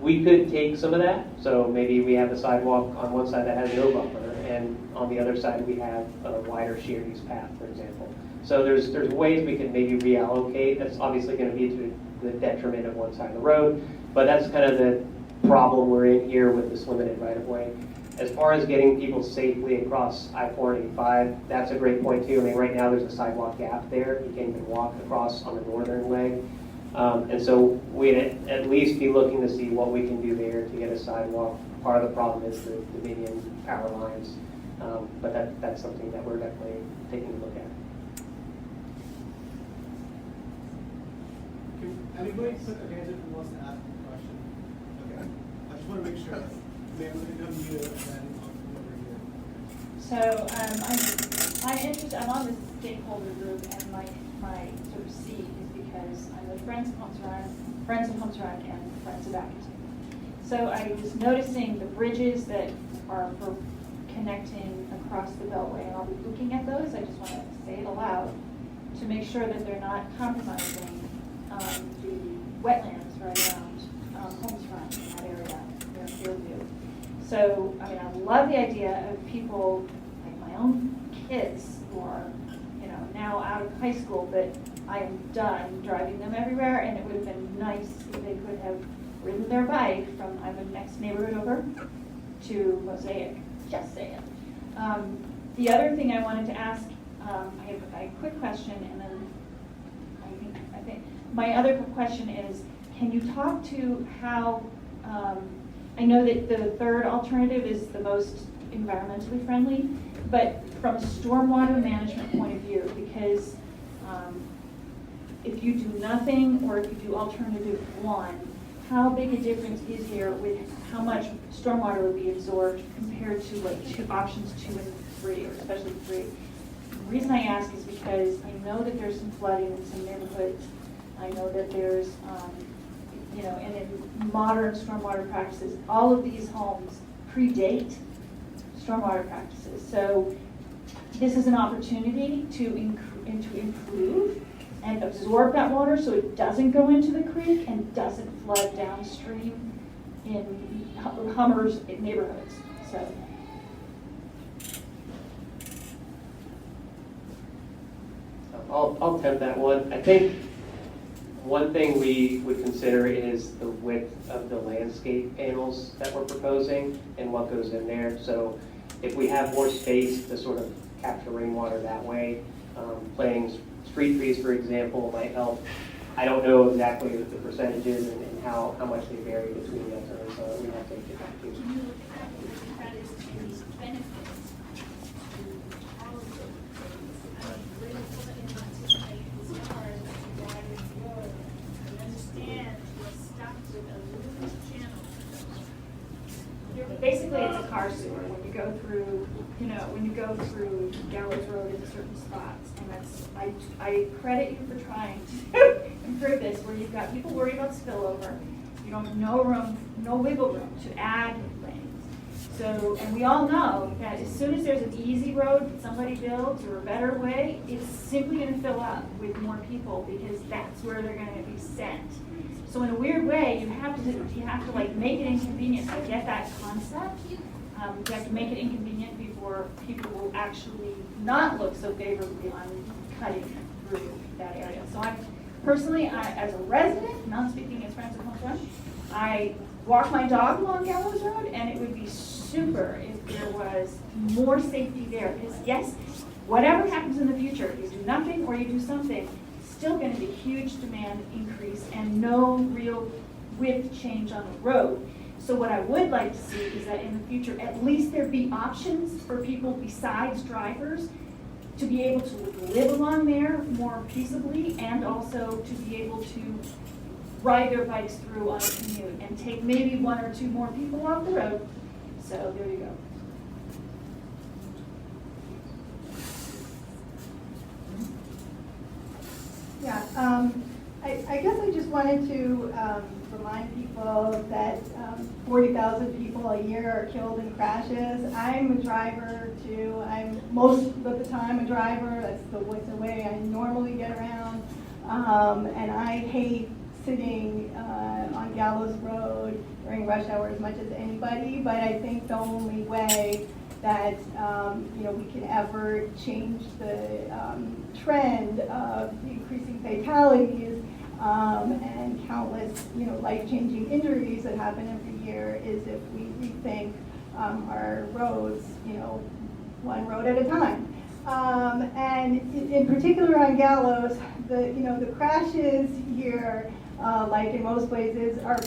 We could take some of that. So maybe we have a sidewalk on one side that has no buffer, and on the other side we have a wider shared use path, for example. So there's ways we can maybe reallocate. That's obviously going to be to the detriment of one side of the road, but that's kind of the problem we're in here with this limited right-of-way. As far as getting people safely across I-4 and 85, that's a great point too. I mean, right now there's a sidewalk gap there. You can't even walk across on the northern leg. And so we'd at least be looking to see what we can do there to get a sidewalk. Part of the problem is the Dominion power lines, but that's something that we're definitely taking a look at. Can anybody put their hands up who wants to ask a question? Okay. I just want to make sure. Ma'am, let me come to you and then over here. So I'm on this stakeholder group, and my sort of seat is because I'm with Friends of Homes Run, and Friends of Atkinson. So I was noticing the bridges that are for connecting across the Beltway, and I'll be looking at those. I just want to say it aloud to make sure that they're not compromising the wetlands right around Homes Run in that area, near Fairview. So, I mean, I love the idea of people, like my own kids, who are, now out of high school, but I am done driving them everywhere, and it would have been nice if they could have ridden their bike from the next neighborhood over to Mosaic, just saying. The other thing I wanted to ask, I have a quick question, and then I think my other quick question is, can you talk to how, I know that the third alternative is the most environmentally friendly, but from a stormwater management point of view, because if you do nothing or if you do alternative one, how big a difference is there with how much stormwater would be absorbed compared to like options 2 and 3, or especially 3? The reason I ask is because I know that there's some flooding in some neighborhoods. I know that there's you know, and in modern stormwater practices, all of these homes predate stormwater practices. So this is an opportunity to improve and absorb that water so it doesn't go into the creek and doesn't flood downstream in Hummer's neighborhoods. So. I'll attempt that one. I think one thing we would consider is the width of the landscape panels that we're proposing and what goes in there. So if we have more space to sort of capture rainwater that way, planting street trees, for example, might help. I don't know exactly the percentages and how much they vary between the others, so we have to get back to you. Can you look at that as any benefits to all of those things? I mean, really put in anticipate as far as the water road and understand we're stuck with a loose channel. Basically, it's a car sewer when you go through, you know, when you go through Gallows Road in certain spots. And that's, I credit you for trying to improve this, where you've got people worried about spillover. You don't have no room, no wiggle room to add lanes. So, and we all know that as soon as there's an easy road that somebody builds or a better way, it's simply going to fill up with more people because that's where they're going to be sent. So in a weird way, you have to like make it inconvenient. I get that concept. You have to make it inconvenient before people will actually not look so favorably on cutting through that area. So I'm personally, as a resident, not speaking as Friends of Homes Run, I walk my dog along Gallows Road, and it would be super if there was more safety there. Because yes, whatever happens in the future, you do nothing or you do something, still going to be huge demand increase and no real width change on the road. So what I would like to see is that in the future, at least there be options for people besides drivers to be able to live along there more peaceably and also to be able to ride their bikes through on a commute and take maybe one or two more people off the road. So there you go. Yeah, I guess I just wanted to remind people that 40,000 people a year are killed in crashes. I'm a driver too. I'm most of the time a driver. That's the way I normally get around. And I hate sitting on Gallows Road during rush hour as much as anybody, but I think the only way that we can ever change the trend of increasing fatalities and countless life-changing injuries that happen every year is if we rethink our roads, one road at a time. And in particular on Gallows, the crashes here, like in most places, are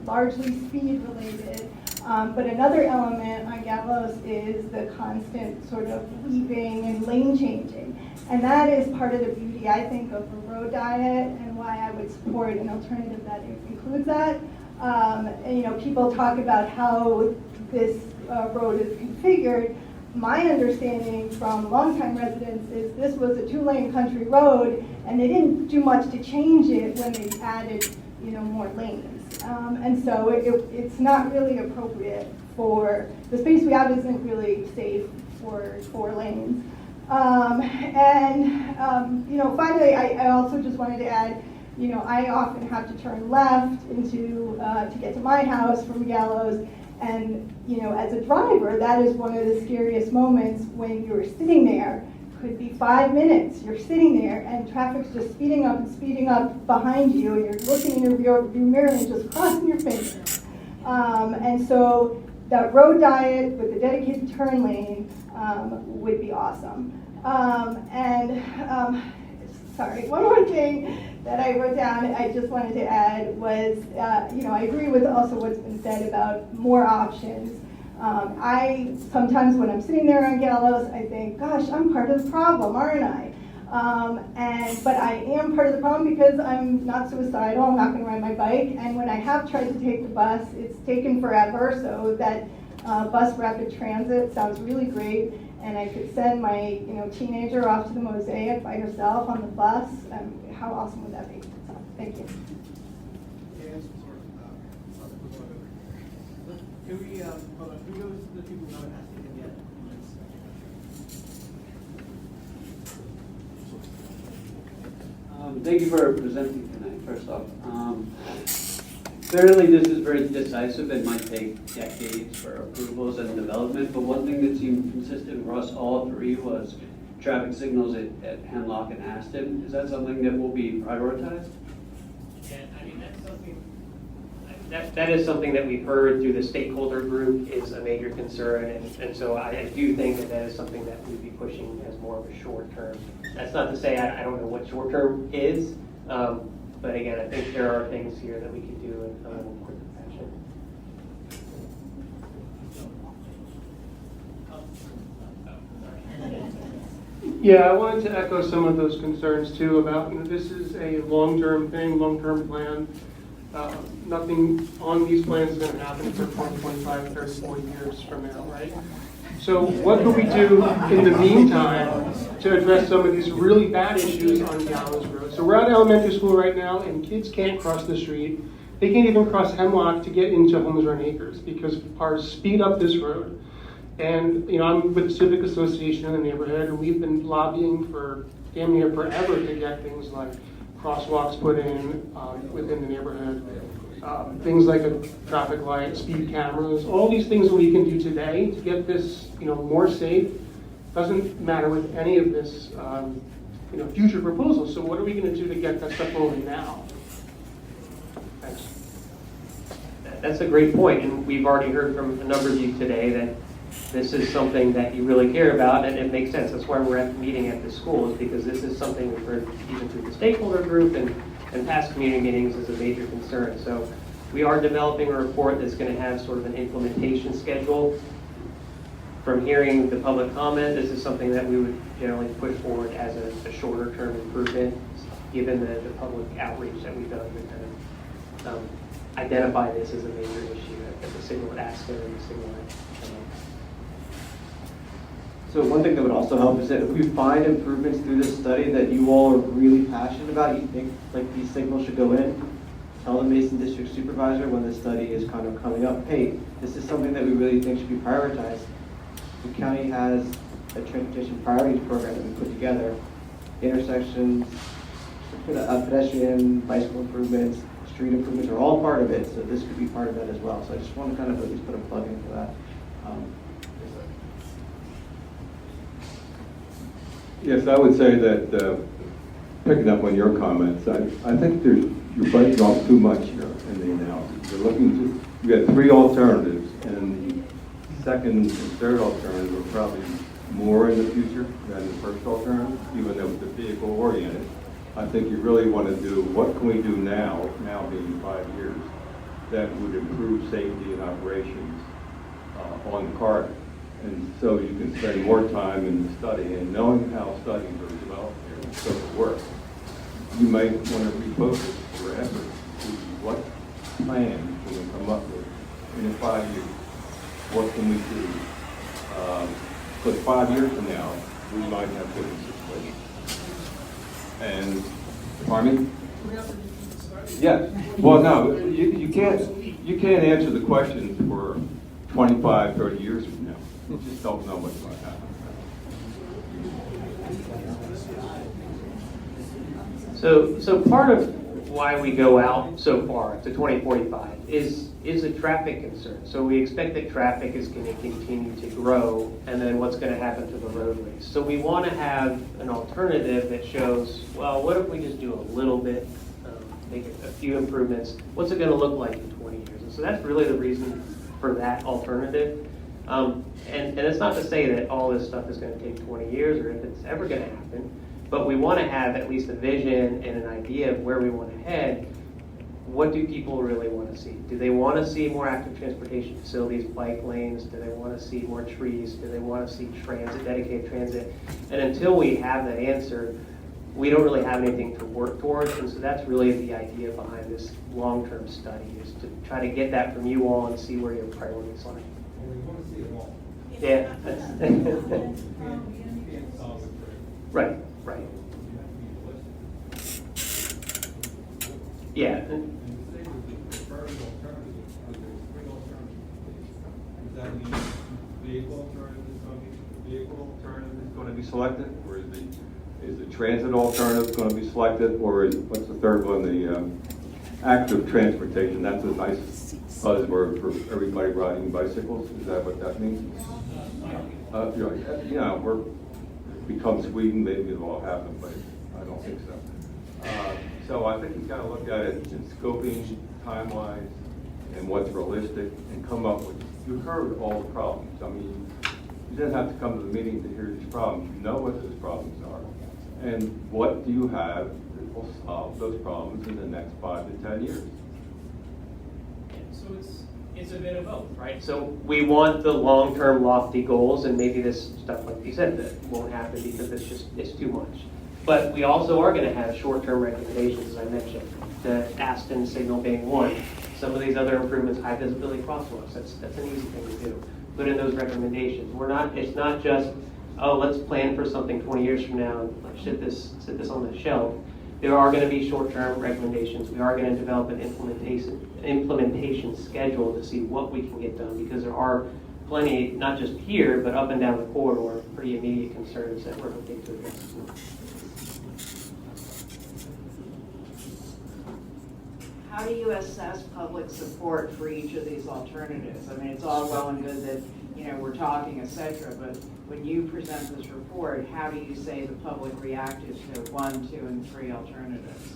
largely speed related. But another element on Gallows is the constant sort of weaving and lane changing. And that is part of the beauty, I think, of the road diet and why I would support an alternative that includes that. And, people talk about how this road is configured. My understanding from longtime residents is this was a 2-lane country road and they didn't do much to change it when they added, more lanes. And so it's not really appropriate for, the space we have isn't really safe for 4 lanes. Finally, I also just wanted to add, I often have to turn left to get to my house from Gallows. And, as a driver, that is one of the scariest moments when you're sitting there. Could be 5 minutes, you're sitting there and traffic's just speeding up behind you and you're looking in your rear view mirror and just crossing your fingers. And so that road diet with the dedicated turn lane would be awesome. Sorry, one more thing that I wrote down I just wanted to add was, I agree with also what's been said about more options. I sometimes when I'm sitting there on Gallows, I think, gosh, I'm part of the problem, aren't I? But I am part of the problem because I'm not suicidal, I'm not going to ride my bike, and when I have tried to take the bus, it's taken forever, so that bus rapid transit sounds really great, and I could send my teenager off to the Mosaic by herself on the bus. How awesome would that be? So, thank you. answer sort of, can we, hold on, can we go to the people who haven't asked anything yet? Thank you for presenting tonight, first off. Clearly, this is very decisive and might take decades for approvals and development, but one thing that seemed consistent across all three was traffic signals at Hemlock and Aston. Is that something that will be prioritized? Yeah, I mean, that's something, that is something that we've heard through the stakeholder group is a major concern, and so I do think that that is something that we'd be pushing as more of a short term. That's not to say I don't know what short term is, but again, I think there are things here that we can do in a little quicker fashion. Yeah, I wanted to echo some of those concerns too about, this is a long-term thing, long-term plan. Nothing on these plans is going to happen for 20, 25, 30, 40 years from now, right? So what can we do in the meantime to address some of these really bad issues on Gallows Road? So we're at elementary school right now, and kids can't cross the street. They can't even cross Hemlock to get into Homes Run Acres because cars speed up this road. And I'm with the Civic Association in the neighborhood, and we've been lobbying for damn near forever to get things like crosswalks put in within the neighborhood, things like a traffic light, speed cameras, all these things that we can do today to get this more safe. Doesn't matter with any of this future proposals. So what are we going to do to get that stuff rolling now? Thanks. That's a great point, and we've already heard from a number of you today that this is something that you really care about, and it makes sense. That's why we're at the meeting at the school, is because this is something we've heard even through the stakeholder group and past community meetings as a major concern. So we are developing a report that's going to have sort of an implementation schedule. From hearing the public comment, this is something that we would generally push forward as a shorter term improvement, given the public outreach that we've done to kind of identify this as a major issue at the signal at Aston and the signal at So one thing that would also help is that if we find improvements through this study that you all are really passionate about, you think like these signals should go in, tell the Mason District Supervisor when the study is kind of coming up, hey, this is something that we really think should be prioritized. The county has a transportation priorities program that we put together, intersections, pedestrian, bicycle improvements, street improvements are all part of it, so this could be part of that as well. So I just want to kind of at least put a plug in for that. Yes, I would say that, picking up on your comments, I think you're biting off too much here in the analysis. You're looking you got three alternatives, and the second and third alternative are probably more in the future than the first alternative, even though it's vehicle oriented. I think you really want to do, what can we do now being 5 years, that would improve safety and operations on the corridor. And so you can spend more time in the study and knowing how studies are developed here and so it works. You might want to refocus your efforts to what plan can we come up with in 5 years. What can we do? Because 5 years from now, we might have different situations. And, pardon me? Yes. Well, no, you can't answer the questions for 25, 30 years from now. You just don't know what's going to happen. So part of why we go out so far to 2045 is a traffic concern. So we expect that traffic is going to continue to grow, and then what's going to happen to the roadways. So we want to have an alternative that shows, well, what if we just do a little bit, make a few improvements? What's it going to look like in 20 years? And so that's really the reason for that alternative. And it's not to say that all this stuff is going to take 20 years or if it's ever going to happen, but we want to have at least a vision and an idea of where we want to head. What do people really want to see? Do they want to see more active transportation facilities, bike lanes? Do they want to see more trees? Do they want to see transit, dedicated transit? And until we have that answer, we don't really have anything to work towards. And so that's really the idea behind this long-term study, is to try to get that from you all and see where your priorities lie. We want to see it all. Yeah. Right. Yeah. going to be selected, or is the transit alternative going to be selected, or what's the third one, the active transportation? That's a nice buzzword for everybody riding bicycles. Is that what that means? We're become Sweden, maybe it'll all happen, but I don't think so. So I think you've got to look at it in scoping, time-wise, and what's realistic, and come up with, you've heard all the problems. I mean, you didn't have to come to the meeting to hear these problems. You know what those problems are. And what do you have that will solve those problems in the next 5 to 10 years? So it's a bit of both, right? So we want the long-term lofty goals, and maybe this stuff, like you said, that won't happen because it's too much. But we also are going to have short-term recommendations, as I mentioned, the Aston signal being one. Some of these other improvements, high visibility crosswalks, that's an easy thing to do. Put in those recommendations. It's not just, oh, let's plan for something 20 years from now and let's sit this on the shelf. There are going to be short-term recommendations. We are going to develop an implementation schedule to see what we can get done, because there are plenty, not just here, but up and down the corridor, pretty immediate concerns that we're hoping to address. How do you assess public support for each of these alternatives? I mean, it's all well and good that, we're talking, et cetera, but when you present this report, how do you say the public reacted to 1, 2, and 3 alternatives?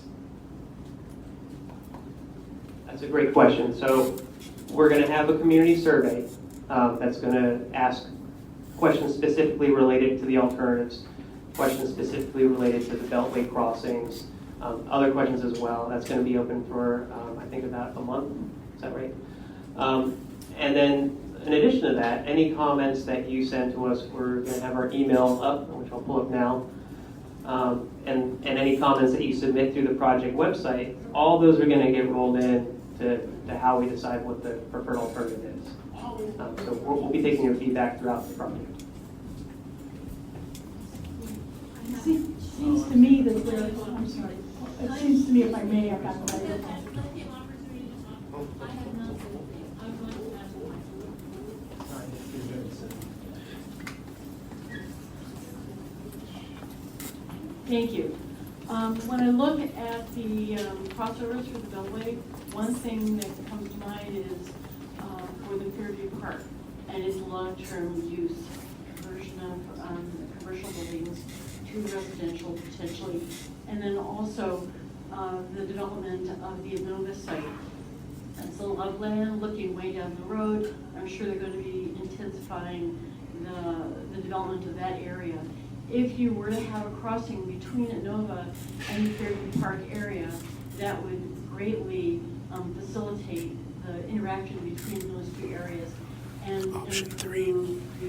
That's a great question. So we're going to have a community survey that's going to ask questions specifically related to the alternatives, questions specifically related to the Beltway crossings, other questions as well. That's going to be open for, I think, about a month. Is that right? And then, in addition to that, any comments that you send to us, we're going to have our email up, which I'll pull up now. And any comments that you submit through the project website, all those are going to get rolled in to how we decide what the preferred alternative is. So we'll be taking your feedback throughout the project. Seems to me that there, I'm sorry, it seems to me, if I may, I've got the right. Thank you. When I look at the crossovers for the Beltway, one thing that comes to mind is for the Fairview Park and its long-term use, conversion of commercial buildings to residential potentially, and then also the development of the Innova site. It's a lot of land looking way down the road. I'm sure they're going to be intensifying the development of that area. If you were to have a crossing between Innova and the Fairview Park area, that would greatly facilitate the interaction between those two areas and improve the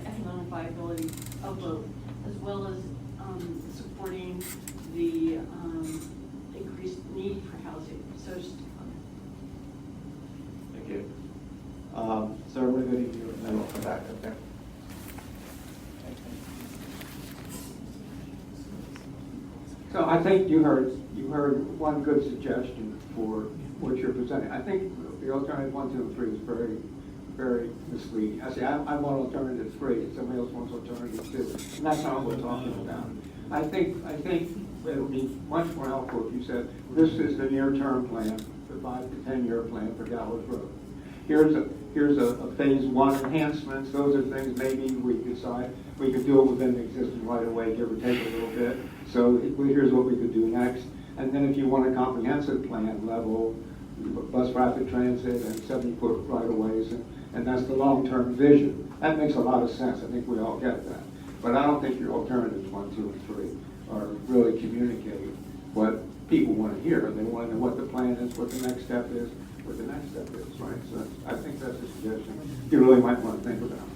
economic viability of both, as well as supporting the increased need for housing. So just Thank you. So we're going to go to you, and then we'll come back up there. So I think you heard one good suggestion for what you're presenting. I think the alternative 1, 2, and 3 is very, very misleading. I say I want alternative 3, and somebody else wants alternative 2, and that's not what we're talking about. I think it would be much more helpful if you said this is the near-term plan, the 5 to 10-year plan for Gallows Road. Here's a phase 1 enhancements. Those are things maybe we decide we could do it within the existing right of way, give or take a little bit. So here's what we could do next. And then if you want a comprehensive plan level, bus rapid transit and 70-foot right of ways, and that's the long-term vision. That makes a lot of sense. I think we all get that. But I don't think your alternatives 1, 2, and 3 are really communicating what people want to hear. They want to know what the plan is, what the next step is, what the next step is, right? So I think that's a suggestion you really might want to think about.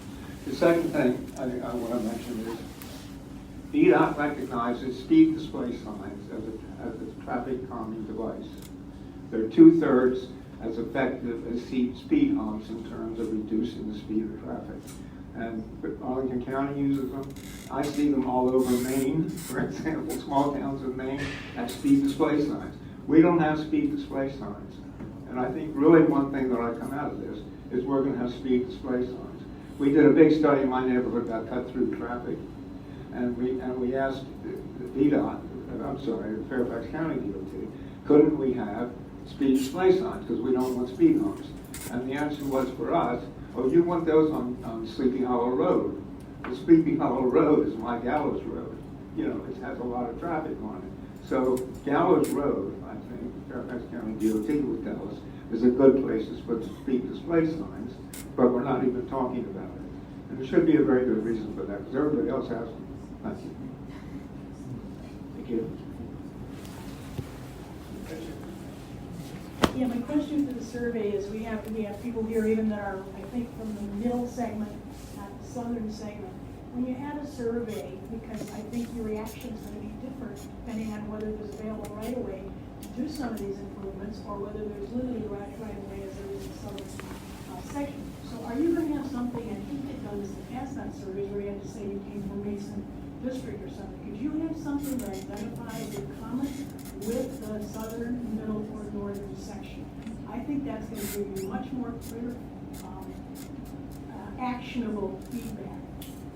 The second thing I want to mention is VDOT recognizes speed display signs as a traffic calming device. They're 2/3 as effective as speed humps in terms of reducing the speed of traffic. And Arlington County uses them. I see them all over Maine, for example, small towns in Maine have speed display signs. We don't have speed display signs. And I think really one thing that I come out of this is we're going to have speed display signs. We did a big study in my neighborhood about cut-through traffic. and we asked the VDOT, I'm sorry, the Fairfax County DOT, couldn't we have speed display signs, because we don't want speed humps? And the answer was for us, oh, you want those on Sleepy Hollow Road. The Sleepy Hollow Road is my Gallows Road. You know, it has a lot of traffic on it. So Gallows Road, I think, Fairfax County DOT would tell us, is a good place to put speed display signs, but we're not even talking about it. And there should be a very good reason for that, because everybody else has them. Thank you. Thank you. Yeah, my question for the survey is, we have people here even that are, I think, from the middle segment, not the southern segment. When you have a survey, because I think your reaction is going to be different depending on whether there's available right away to do some of these improvements, or whether there's limited right away as there is in the southern section. So are you going to have something, I think they've done this in the past on surveys, where you have to say you came from Mason District or something. Could you have something that identifies your comment with the southern, middle, or northern section? I think that's going to give you much more clear, actionable feedback.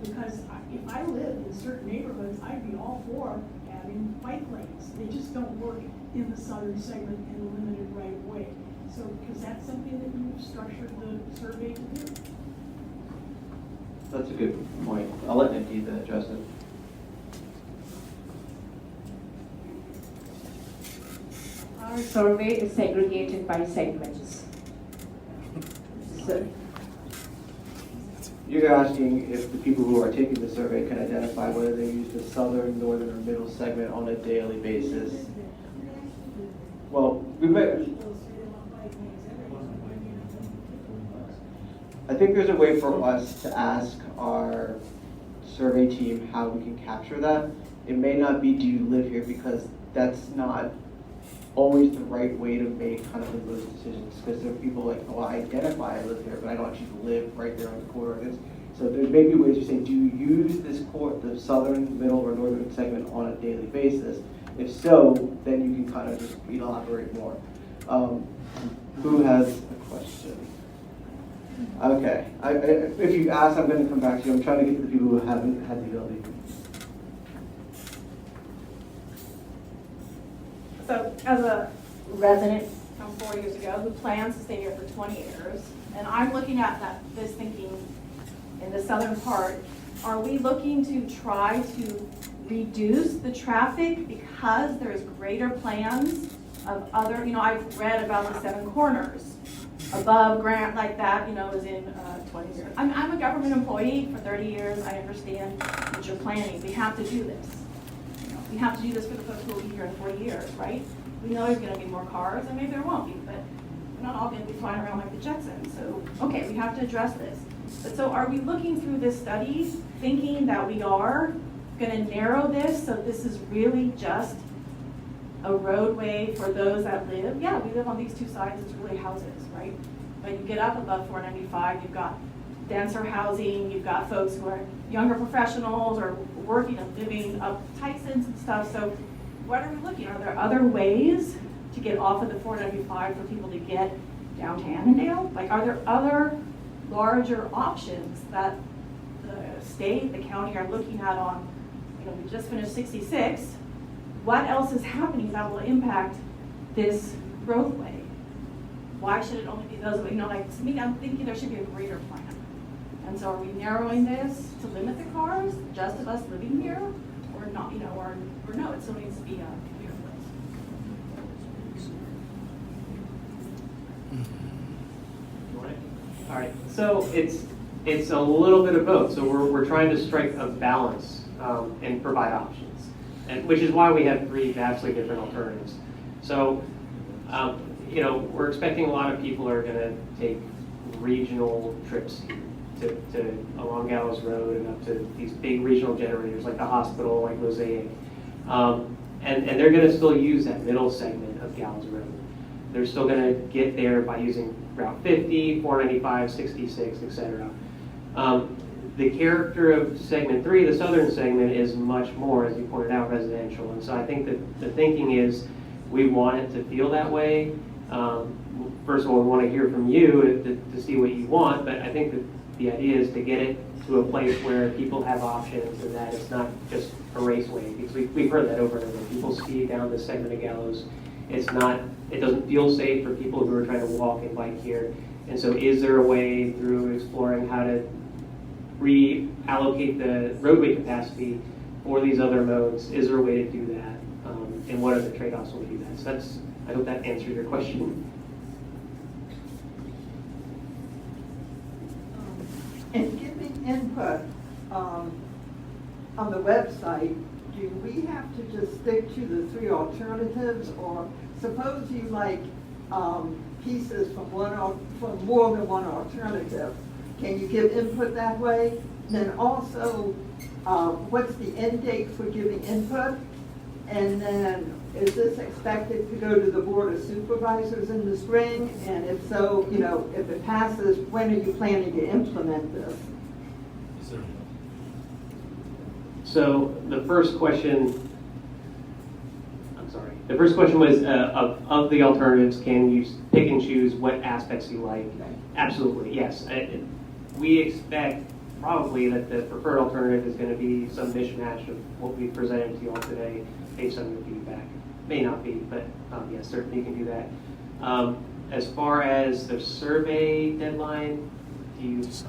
Because if I lived in certain neighborhoods, I'd be all for having bike lanes. They just don't work in the southern segment in a limited right of way. So, because that's something that you've structured the survey to do. That's a good point. I'll let Nikki address it. Our survey is segregated by segments. So, You're asking if the people who are taking the survey can identify whether they use the southern, northern, or middle segment on a daily basis. Well, I think there's a way for us to ask our survey team how we can capture that. It may not be, do you live here, because that's not always the right way to make kind of those decisions, because there are people like, oh, I identify I live here, but I don't actually live right there on the corner. So there may be ways to say, do you use the southern, middle, or northern segment on a daily basis? If so, then you can kind of just elaborate more. Who has a question? Okay, if you ask, I'm going to come back to you. I'm trying to get to the people who haven't had the ability. So, as a resident from 4 years ago who plans to stay here for 20 years, and I'm looking at this thinking in the southern part, are we looking to try to reduce the traffic because there's greater plans of other, I've read about the Seven Corners above grant like that, is in 20 years. I'm a government employee for 30 years. I understand what you're planning. We have to do this. We have to do this for the folks who will be here in 40 years, right? We know there's going to be more cars, and maybe there won't be, but we're not all going to be flying around like the Jetsons. So, okay, we have to address this. But so are we looking through this study thinking that we are going to narrow this so this is really just a roadway for those that live? Yeah, we live on these two sides. It's really houses, right? But you get up above 495, you've got denser housing, you've got folks who are younger professionals or working and living up Tysons and stuff. So what are we looking? Are there other ways to get off of the 495 for people to get down to Annandale? Like, are there other larger options that the state, the county are looking at on, we just finished 66. What else is happening that will impact this roadway? Why should it only be those, to me, I'm thinking there should be a greater plan. And so are we narrowing this to limit the cars, just of us living here, or not, or no, it still needs to be a clear place. All right, so it's a little bit of both. So we're trying to strike a balance and provide options, and which is why we have three vastly different alternatives. So we're expecting a lot of people are going to take regional trips to along Gallows Road and up to these big regional generators like the hospital, like Mosaic, and they're going to still use that middle segment of Gallows Road. They're still going to get there by using Route 50, 495, 66, etc. The character of segment 3, the southern segment, is much more, as you pointed out, residential. And so I think that the thinking is we want it to feel that way. First of all, we want to hear from you to see what you want, but I think that The idea is to get it to a place where people have options and that it's not just a raceway. Because we've heard that over and over. People speed down this segment of Gallows. It doesn't feel safe for people who are trying to walk and bike here. And so is there a way through exploring how to reallocate the roadway capacity for these other modes? Is there a way to do that? And what are the trade-offs when we do that? So I hope that answers your question. In giving input on the website, do we have to just stick to the 3 alternatives, or suppose you like pieces from more than one alternative? Can you give input that way? Then also, what's the end date for giving input? And then, is this expected to go to the Board of Supervisors in the spring? And if so, if it passes, when are you planning to implement this? So the first question was of the alternatives, can you pick and choose what aspects you like? Absolutely, yes. We expect probably that the preferred alternative is going to be some mishmash of what we presented to you all today based on your feedback. May not be, but yes, certainly you can do that. As far as the survey deadline, do you? So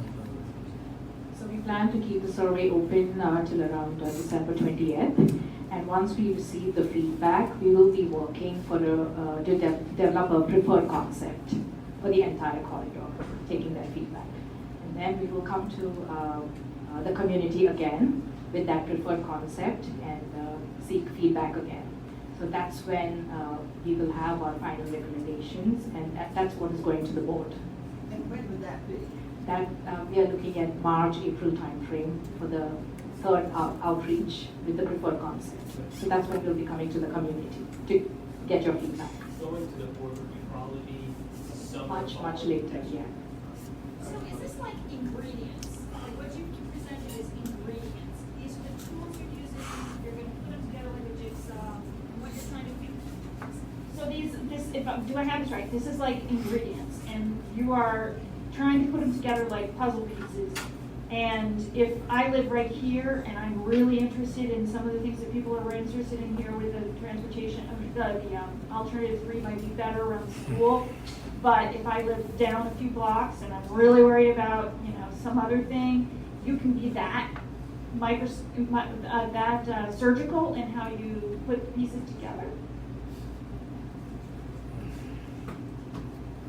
we plan to keep the survey open till around December 20th. And once we receive the feedback, we will be working to develop a preferred concept for the entire corridor, taking that feedback. And then we will come to the community again with that preferred concept and seek feedback again. So that's when we will have our final recommendations, and that's what is going to the board. And when would that be? That we are looking at March, April timeframe for the third outreach with the preferred concept. So that's when we'll be coming to the community to get your feedback. Going to the board would probably be summer. Much later, yeah. So is this like ingredients? Like what you presented is ingredients. These are the tools you're using. You're going to put them together like a jigsaw. And what you're trying to do. So do I have this right? This is like ingredients, and you are trying to put them together like puzzle pieces. And if I live right here and I'm really interested in some of the things that people are interested in here with the transportation, the alternative 3 might be better around school. But if I live down a few blocks and I'm really worried about, some other thing, you can be that surgical in how you put pieces together.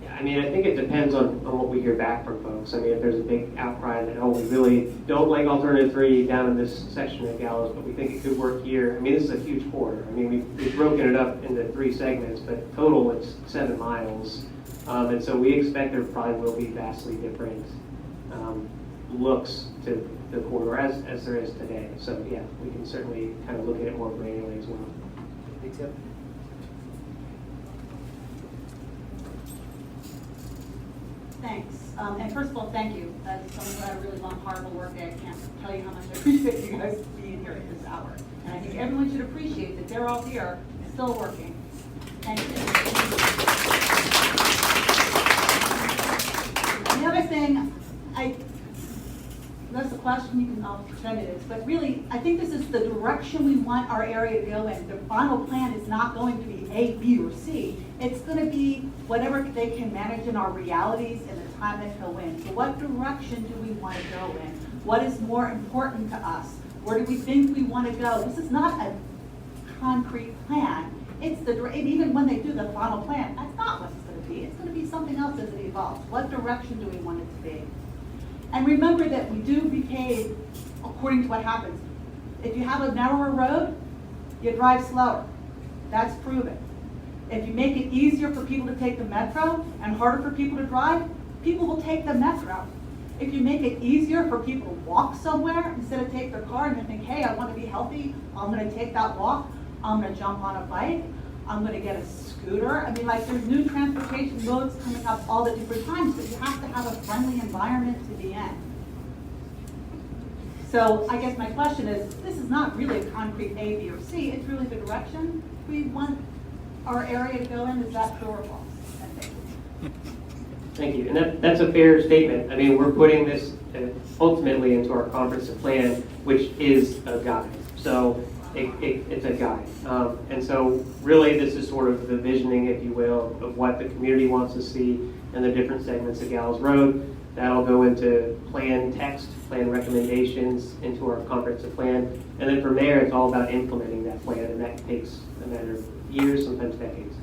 I mean, I think it depends on what we hear back from folks. I mean, if there's a big outcry that, we really don't like alternative 3 down in this section of Gallows, but we think it could work here. I mean, this is a huge corridor. I mean, we've broken it up into 3 segments, but total it's 7 miles. And so we expect there probably will be vastly different looks to the corridor as there is today. So yeah, we can certainly kind of look at it more granularly as well. Thanks. And first of all, thank you. As someone who had a really long, horrible work day, I can't tell you how much I appreciate you guys being here at this hour. And I think everyone should appreciate that they're all here, still working. Thank you. The other thing, that's a question, you can pretend it is, but really, I think this is the direction we want our area to go in. The final plan is not going to be A, B, or C. It's going to be whatever they can manage in our realities and the time they go in. So what direction do we want to go in? What is more important to us? Where do we think we want to go? This is not a concrete plan. It's and even when they do the final plan, that's not what it's going to be. It's going to be something else as it evolves. What direction do we want it to be? And remember that we do be paid according to what happens. If you have a narrower road, you drive slower. That's proven. If you make it easier for people to take the metro and harder for people to drive, people will take the metro. If you make it easier for people to walk somewhere instead of take their car and think, hey, I want to be healthy, I'm going to take that walk, I'm going to jump on a bike, I'm going to get a scooter. I mean, there's new transportation modes coming up all the different times, but you have to have a friendly environment to be in. So I guess my question is, this is not really a concrete A, B, or C. It's really the direction we want our area to go in. Is that true or false? I think. Thank you, and that's a fair statement. I mean, we're putting this ultimately into our comprehensive plan, which is a guide. So it's a guide. And so really this is sort of the visioning, if you will, of what the community wants to see in the different segments of Gallows Road. That'll go into plan text, plan recommendations, into our comprehensive plan. And then from there, it's all about implementing that plan, and that takes a matter of years, sometimes decades.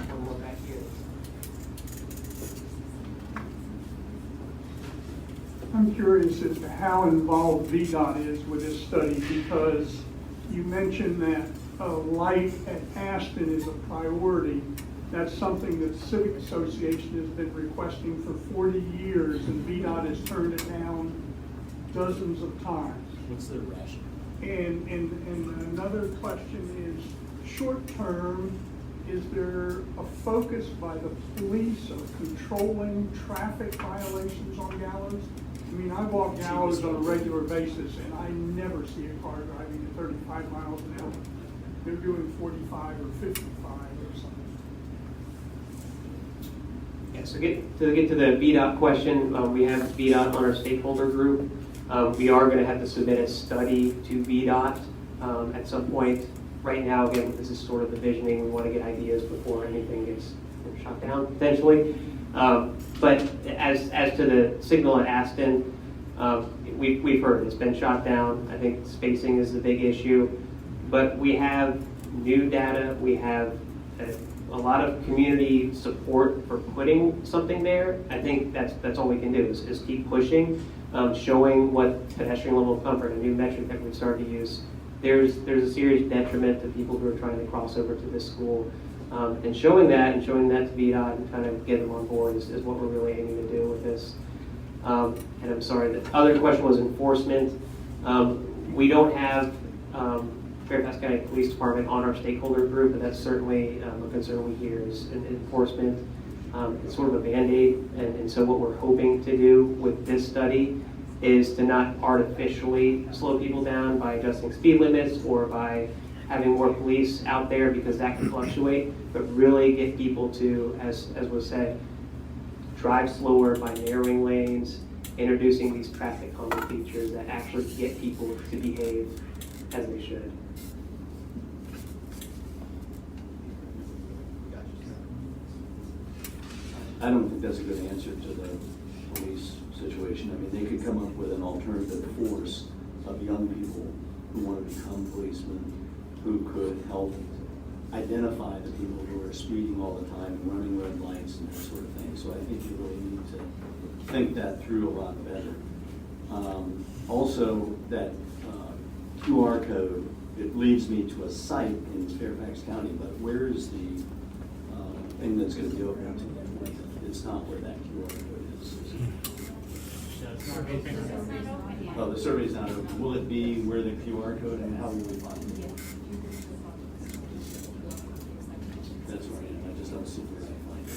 One more back here. I'm curious as to how involved VDOT is with this study, because you mentioned that light at Aston is a priority. That's something that the Civic Association has been requesting for 40 years, and VDOT has turned it down dozens of times. What's the rationale? And another question is, short term, is there a focus by the police of controlling traffic violations on Gallows? I mean, I walk Gallows on a regular basis, and I never see a car driving at 35 miles an hour. They're doing 45 or 55 or something. Yeah, so get to the VDOT question, we have VDOT on our stakeholder group. We are going to have to submit a study to VDOT at some point. Right now, again, this is sort of the visioning. We want to get ideas before anything gets shut down, potentially. But as to the signal at Aston, we've heard it's been shot down. I think spacing is the big issue. But we have new data. We have a lot of community support for putting something there. I think that's all we can do is keep pushing, showing what pedestrian level of comfort, a new metric that we've started to use. There's a serious detriment to people who are trying to cross over to this school. And showing that to VDOT and kind of get them on board is what we're really aiming to do with this. And I'm sorry, the other question was enforcement. We don't have Fairfax County Police Department on our stakeholder group, but that's certainly a concern we hear is enforcement. It's sort of a Band-Aid, and so what we're hoping to do with this study is to not artificially slow people down by adjusting speed limits or by having more police out there, because that can fluctuate, but really get people to, as was said, drive slower by narrowing lanes, introducing these traffic calming features that actually get people to behave as they should. I don't think that's a good answer to the police situation. I mean, they could come up with an alternative force of young people who want to become policemen, who could help identify the people who are speeding all the time and running red lights and that sort of thing. So I think you really need to think that through a lot better. Also, that QR code, it leads me to a site in Fairfax County, but where is the thing that's going to do it? It's not where that QR code is. Oh, the survey's not open. Will it be where the QR code, and how will we find it? That's where I am. I just don't see where I find it.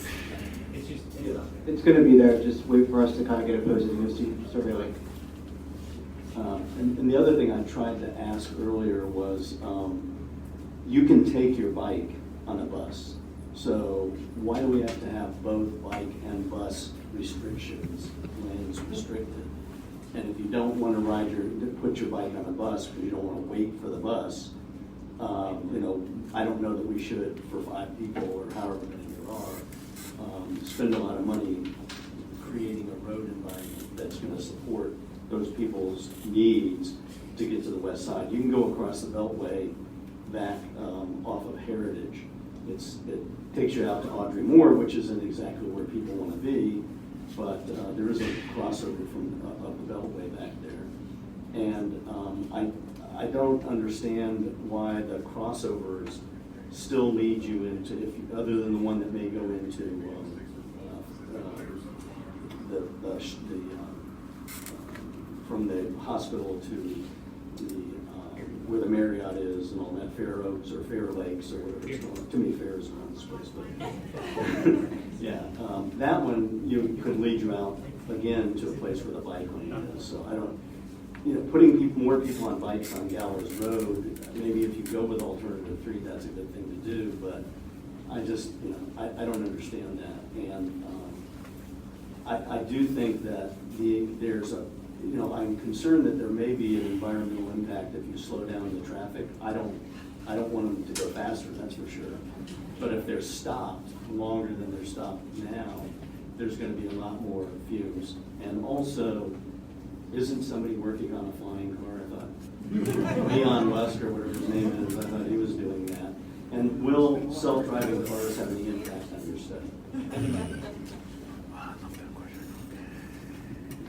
It's just, it's going to be there. Just wait for us to kind of get it posted. You'll see survey link. And the other thing I tried to ask earlier was, you can take your bike on a bus. So why do we have to have both bike and bus restrictions, lanes restricted? And if you don't want to put your bike on a bus because you don't want to wait for the bus, I don't know that we should, for 5 people or however many there are, spend a lot of money creating a road environment that's going to support those people's needs to get to the west side. You can go across the Beltway back off of Heritage. It takes you out to Audrey Moore, which isn't exactly where people want to be, but there is a crossover from up the Beltway back there. And I don't understand why the crossovers still lead you into, other than the one that may go into from the hospital to where the Marriott is and all that, Fair Oaks or Fair Lakes or whatever it's called. Too many fairs around this place, but yeah, that one could lead you out again to a place where the bike lane is. So I don't, putting more people on bikes on Gallows Road, maybe if you go with alternative 3, that's a good thing to do, but I just, I don't understand that. And I do think that there's a, I'm concerned that there may be an environmental impact if you slow down the traffic. I don't want them to go faster, that's for sure. But if they're stopped longer than they're stopped now, there's going to be a lot more fumes. And also, isn't somebody working on a flying car? I thought Leon West or whatever his name is, I thought he was doing that. And will self-driving cars have any impact on your study?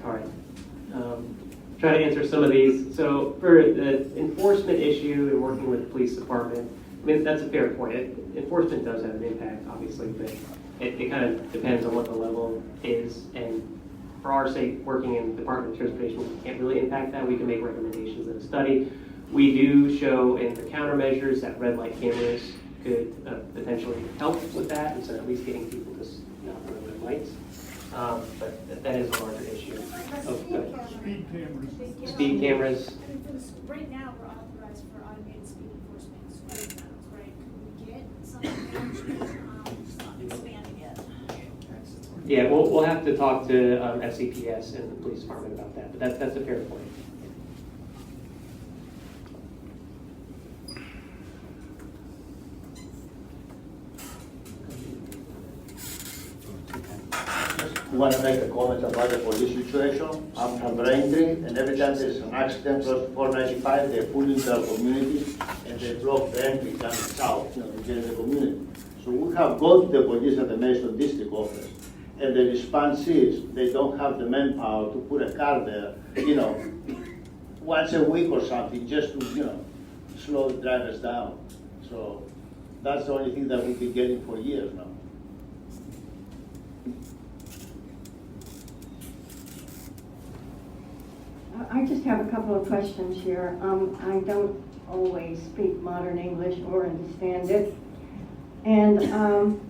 All right. Try to answer some of these. So for the enforcement issue and working with the police department, I mean, that's a fair point. Enforcement does have an impact, obviously, but it kind of depends on what the level is. And for our sake, working in the Department of Transportation, we can't really impact that. We can make recommendations in a study. We do show in the countermeasures that red light cameras could potentially help with that, and so at least getting people to not run red lights. But that is a larger issue. Speed cameras. Speed cameras. Right now, we're authorized for automated speed enforcement speed cameras, right? Can we get something expanding it? Yeah, we'll have to talk to FCPS and the police department about that, but that's a fair point. I want to make a comment about the police situation. I'm from Braintree, and every time there's an accident close to 495, they pull into our community and they block the entry coming south, to get in the community. So we have gone to the police at the Mason District office, and the response is they don't have the manpower to put a car there, once a week or something, just to, slow the drivers down. So that's the only thing that we've been getting for years now. I just have a couple of questions here. I don't always speak modern English or understand it. And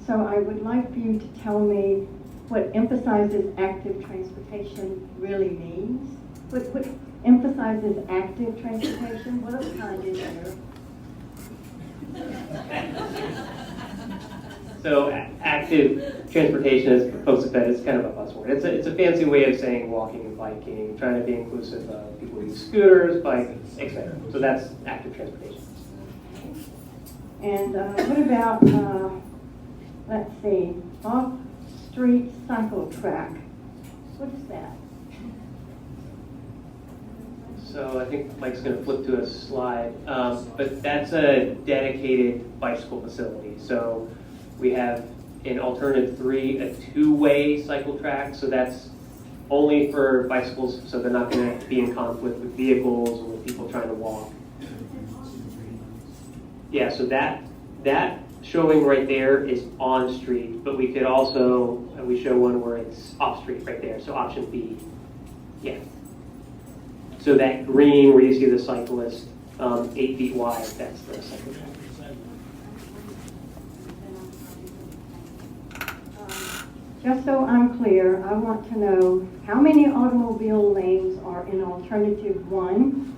so I would like for you to tell me what emphasizes active transportation really means. What emphasizes active transportation? What else kind is there? So active transportation, as folks have said, is kind of a buzzword. It's a fancy way of saying walking and biking, trying to be inclusive of people who use scooters, bikes, etc. So that's active transportation. And what about, let's see, off-street cycle track? What is that? So I think Mike's going to flip to a slide, but that's a dedicated bicycle facility. So we have in alternative 3 a two-way cycle track, so that's only for bicycles, so they're not going to be in conflict with vehicles or with people trying to walk. Yeah, so that showing right there is on street, but we could also, we show one where it's off street right there, so option B. Yeah. So that green where you see the cyclist, 8 feet wide, that's the cycle track. Just so I'm clear, I want to know how many automobile lanes are in alternative 1,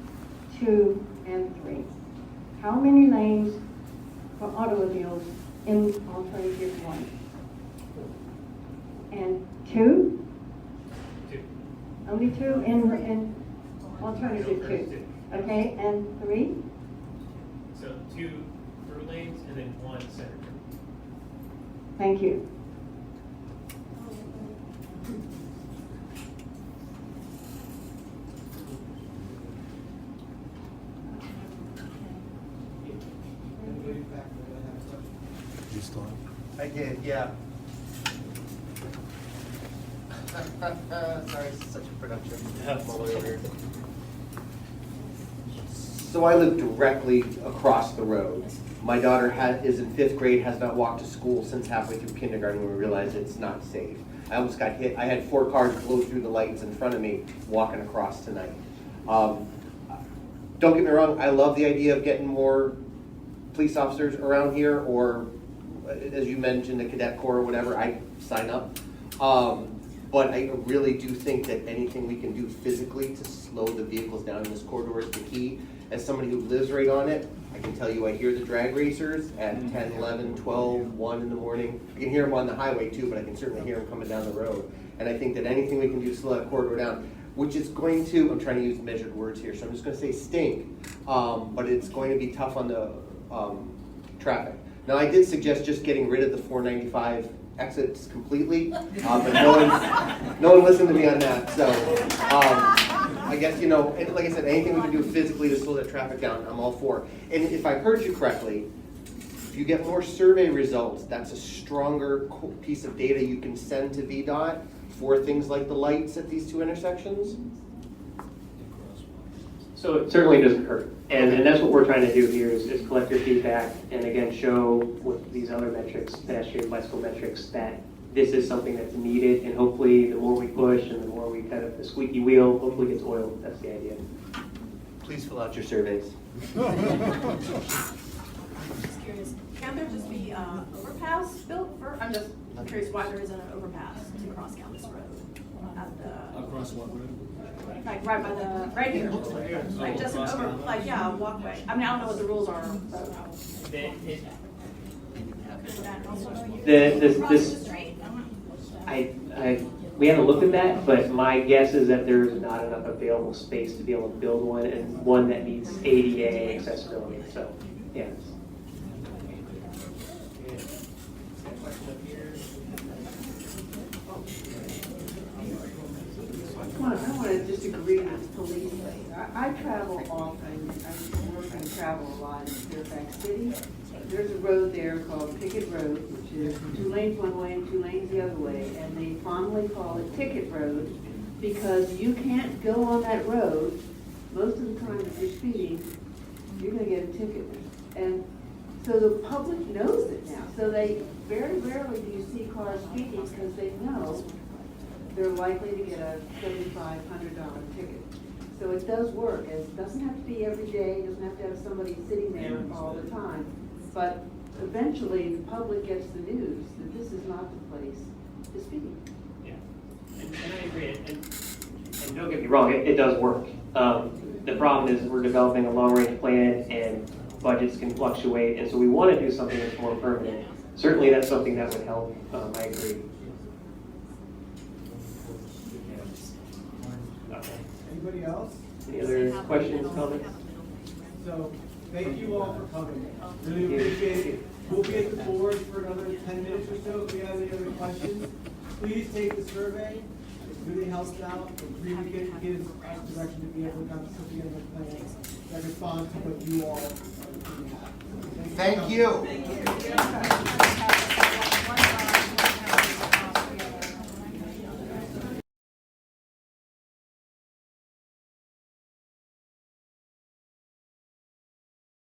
2, and 3? How many lanes for automobiles in alternative 1? And 2? 2. Only 2 in alternative 2. Okay, and 3? So 2 through lanes and then 1 center. Thank you. I did, yeah. Sorry, it's such a production. I'm all the way over here. So I live directly across the road. My daughter is in 5th grade, has not walked to school since halfway through kindergarten when we realized it's not safe. I almost got hit. I had 4 cars blow through the lights in front of me walking across tonight. Don't get me wrong, I love the idea of getting more police officers around here, or as you mentioned, the cadet corps or whatever, I sign up. But I really do think that anything we can do physically to slow the vehicles down in this corridor is the key. as somebody who lives right on it, I can tell you I hear the drag racers at 10, 11, 12, 1 in the morning. I can hear them on the highway too, but I can certainly hear them coming down the road. And I think that anything we can do to slow that corridor down, which is going to, I'm trying to use measured words here, so I'm just going to say stink, but it's going to be tough on the traffic. Now, I did suggest just getting rid of the 495 exits completely, but no one listened to me on that. So I guess, you know, and like I said, anything we can do physically to slow that traffic down, I'm all for. And if I heard you correctly, if you get more survey results, that's a stronger piece of data you can send to VDOT for things like the lights at these two intersections? So it certainly doesn't hurt. And that's what we're trying to do here is collect your feedback and again show with these other metrics, pedestrian bicycle metrics, that this is something that's needed, and hopefully the more we push and the more we kind of, the squeaky wheel hopefully gets oiled. That's the idea. Please fill out your surveys. Just curious, can't there just be overpass built for, I'm just curious why there isn't an overpass to cross Callis Road at the. Across what road? Like right by the, right here. Like just an over, like, yeah, a walkway. I mean, I don't know what the rules are, but. We haven't looked at that, but my guess is that there's not enough available space to be able to build one, and one that meets ADA accessibility. So, yeah. I want to disagree with police. I travel often, I work and travel a lot in Fairfax City. There's a road there called Pickett Road, which is 2 lanes one way and 2 lanes the other way, and they fondly call it Ticket Road because you can't go on that road. Most of the time if you're speeding, you're going to get a ticket. And so the public knows it now. So they very rarely do you see cars speeding because they know they're likely to get a $7,500 ticket. So it does work. It doesn't have to be every day. It doesn't have to have somebody sitting there all the time. But eventually, the public gets the news that this is not the place to speed. Yeah, and I agree. And don't get me wrong, it does work. The problem is we're developing a long-range plan, and budgets can fluctuate, and so we want to do something that's more permanent. Certainly, that's something that would help. I agree. Anybody else? Any other questions, comments? So, thank you all for coming. Really appreciate it. We'll be at the board for another 10 minutes or so. If you have any other questions, please take the survey. It really helps out. It really gives us direction to be able to come put together a plan that responds to what you all are looking at. Thank you.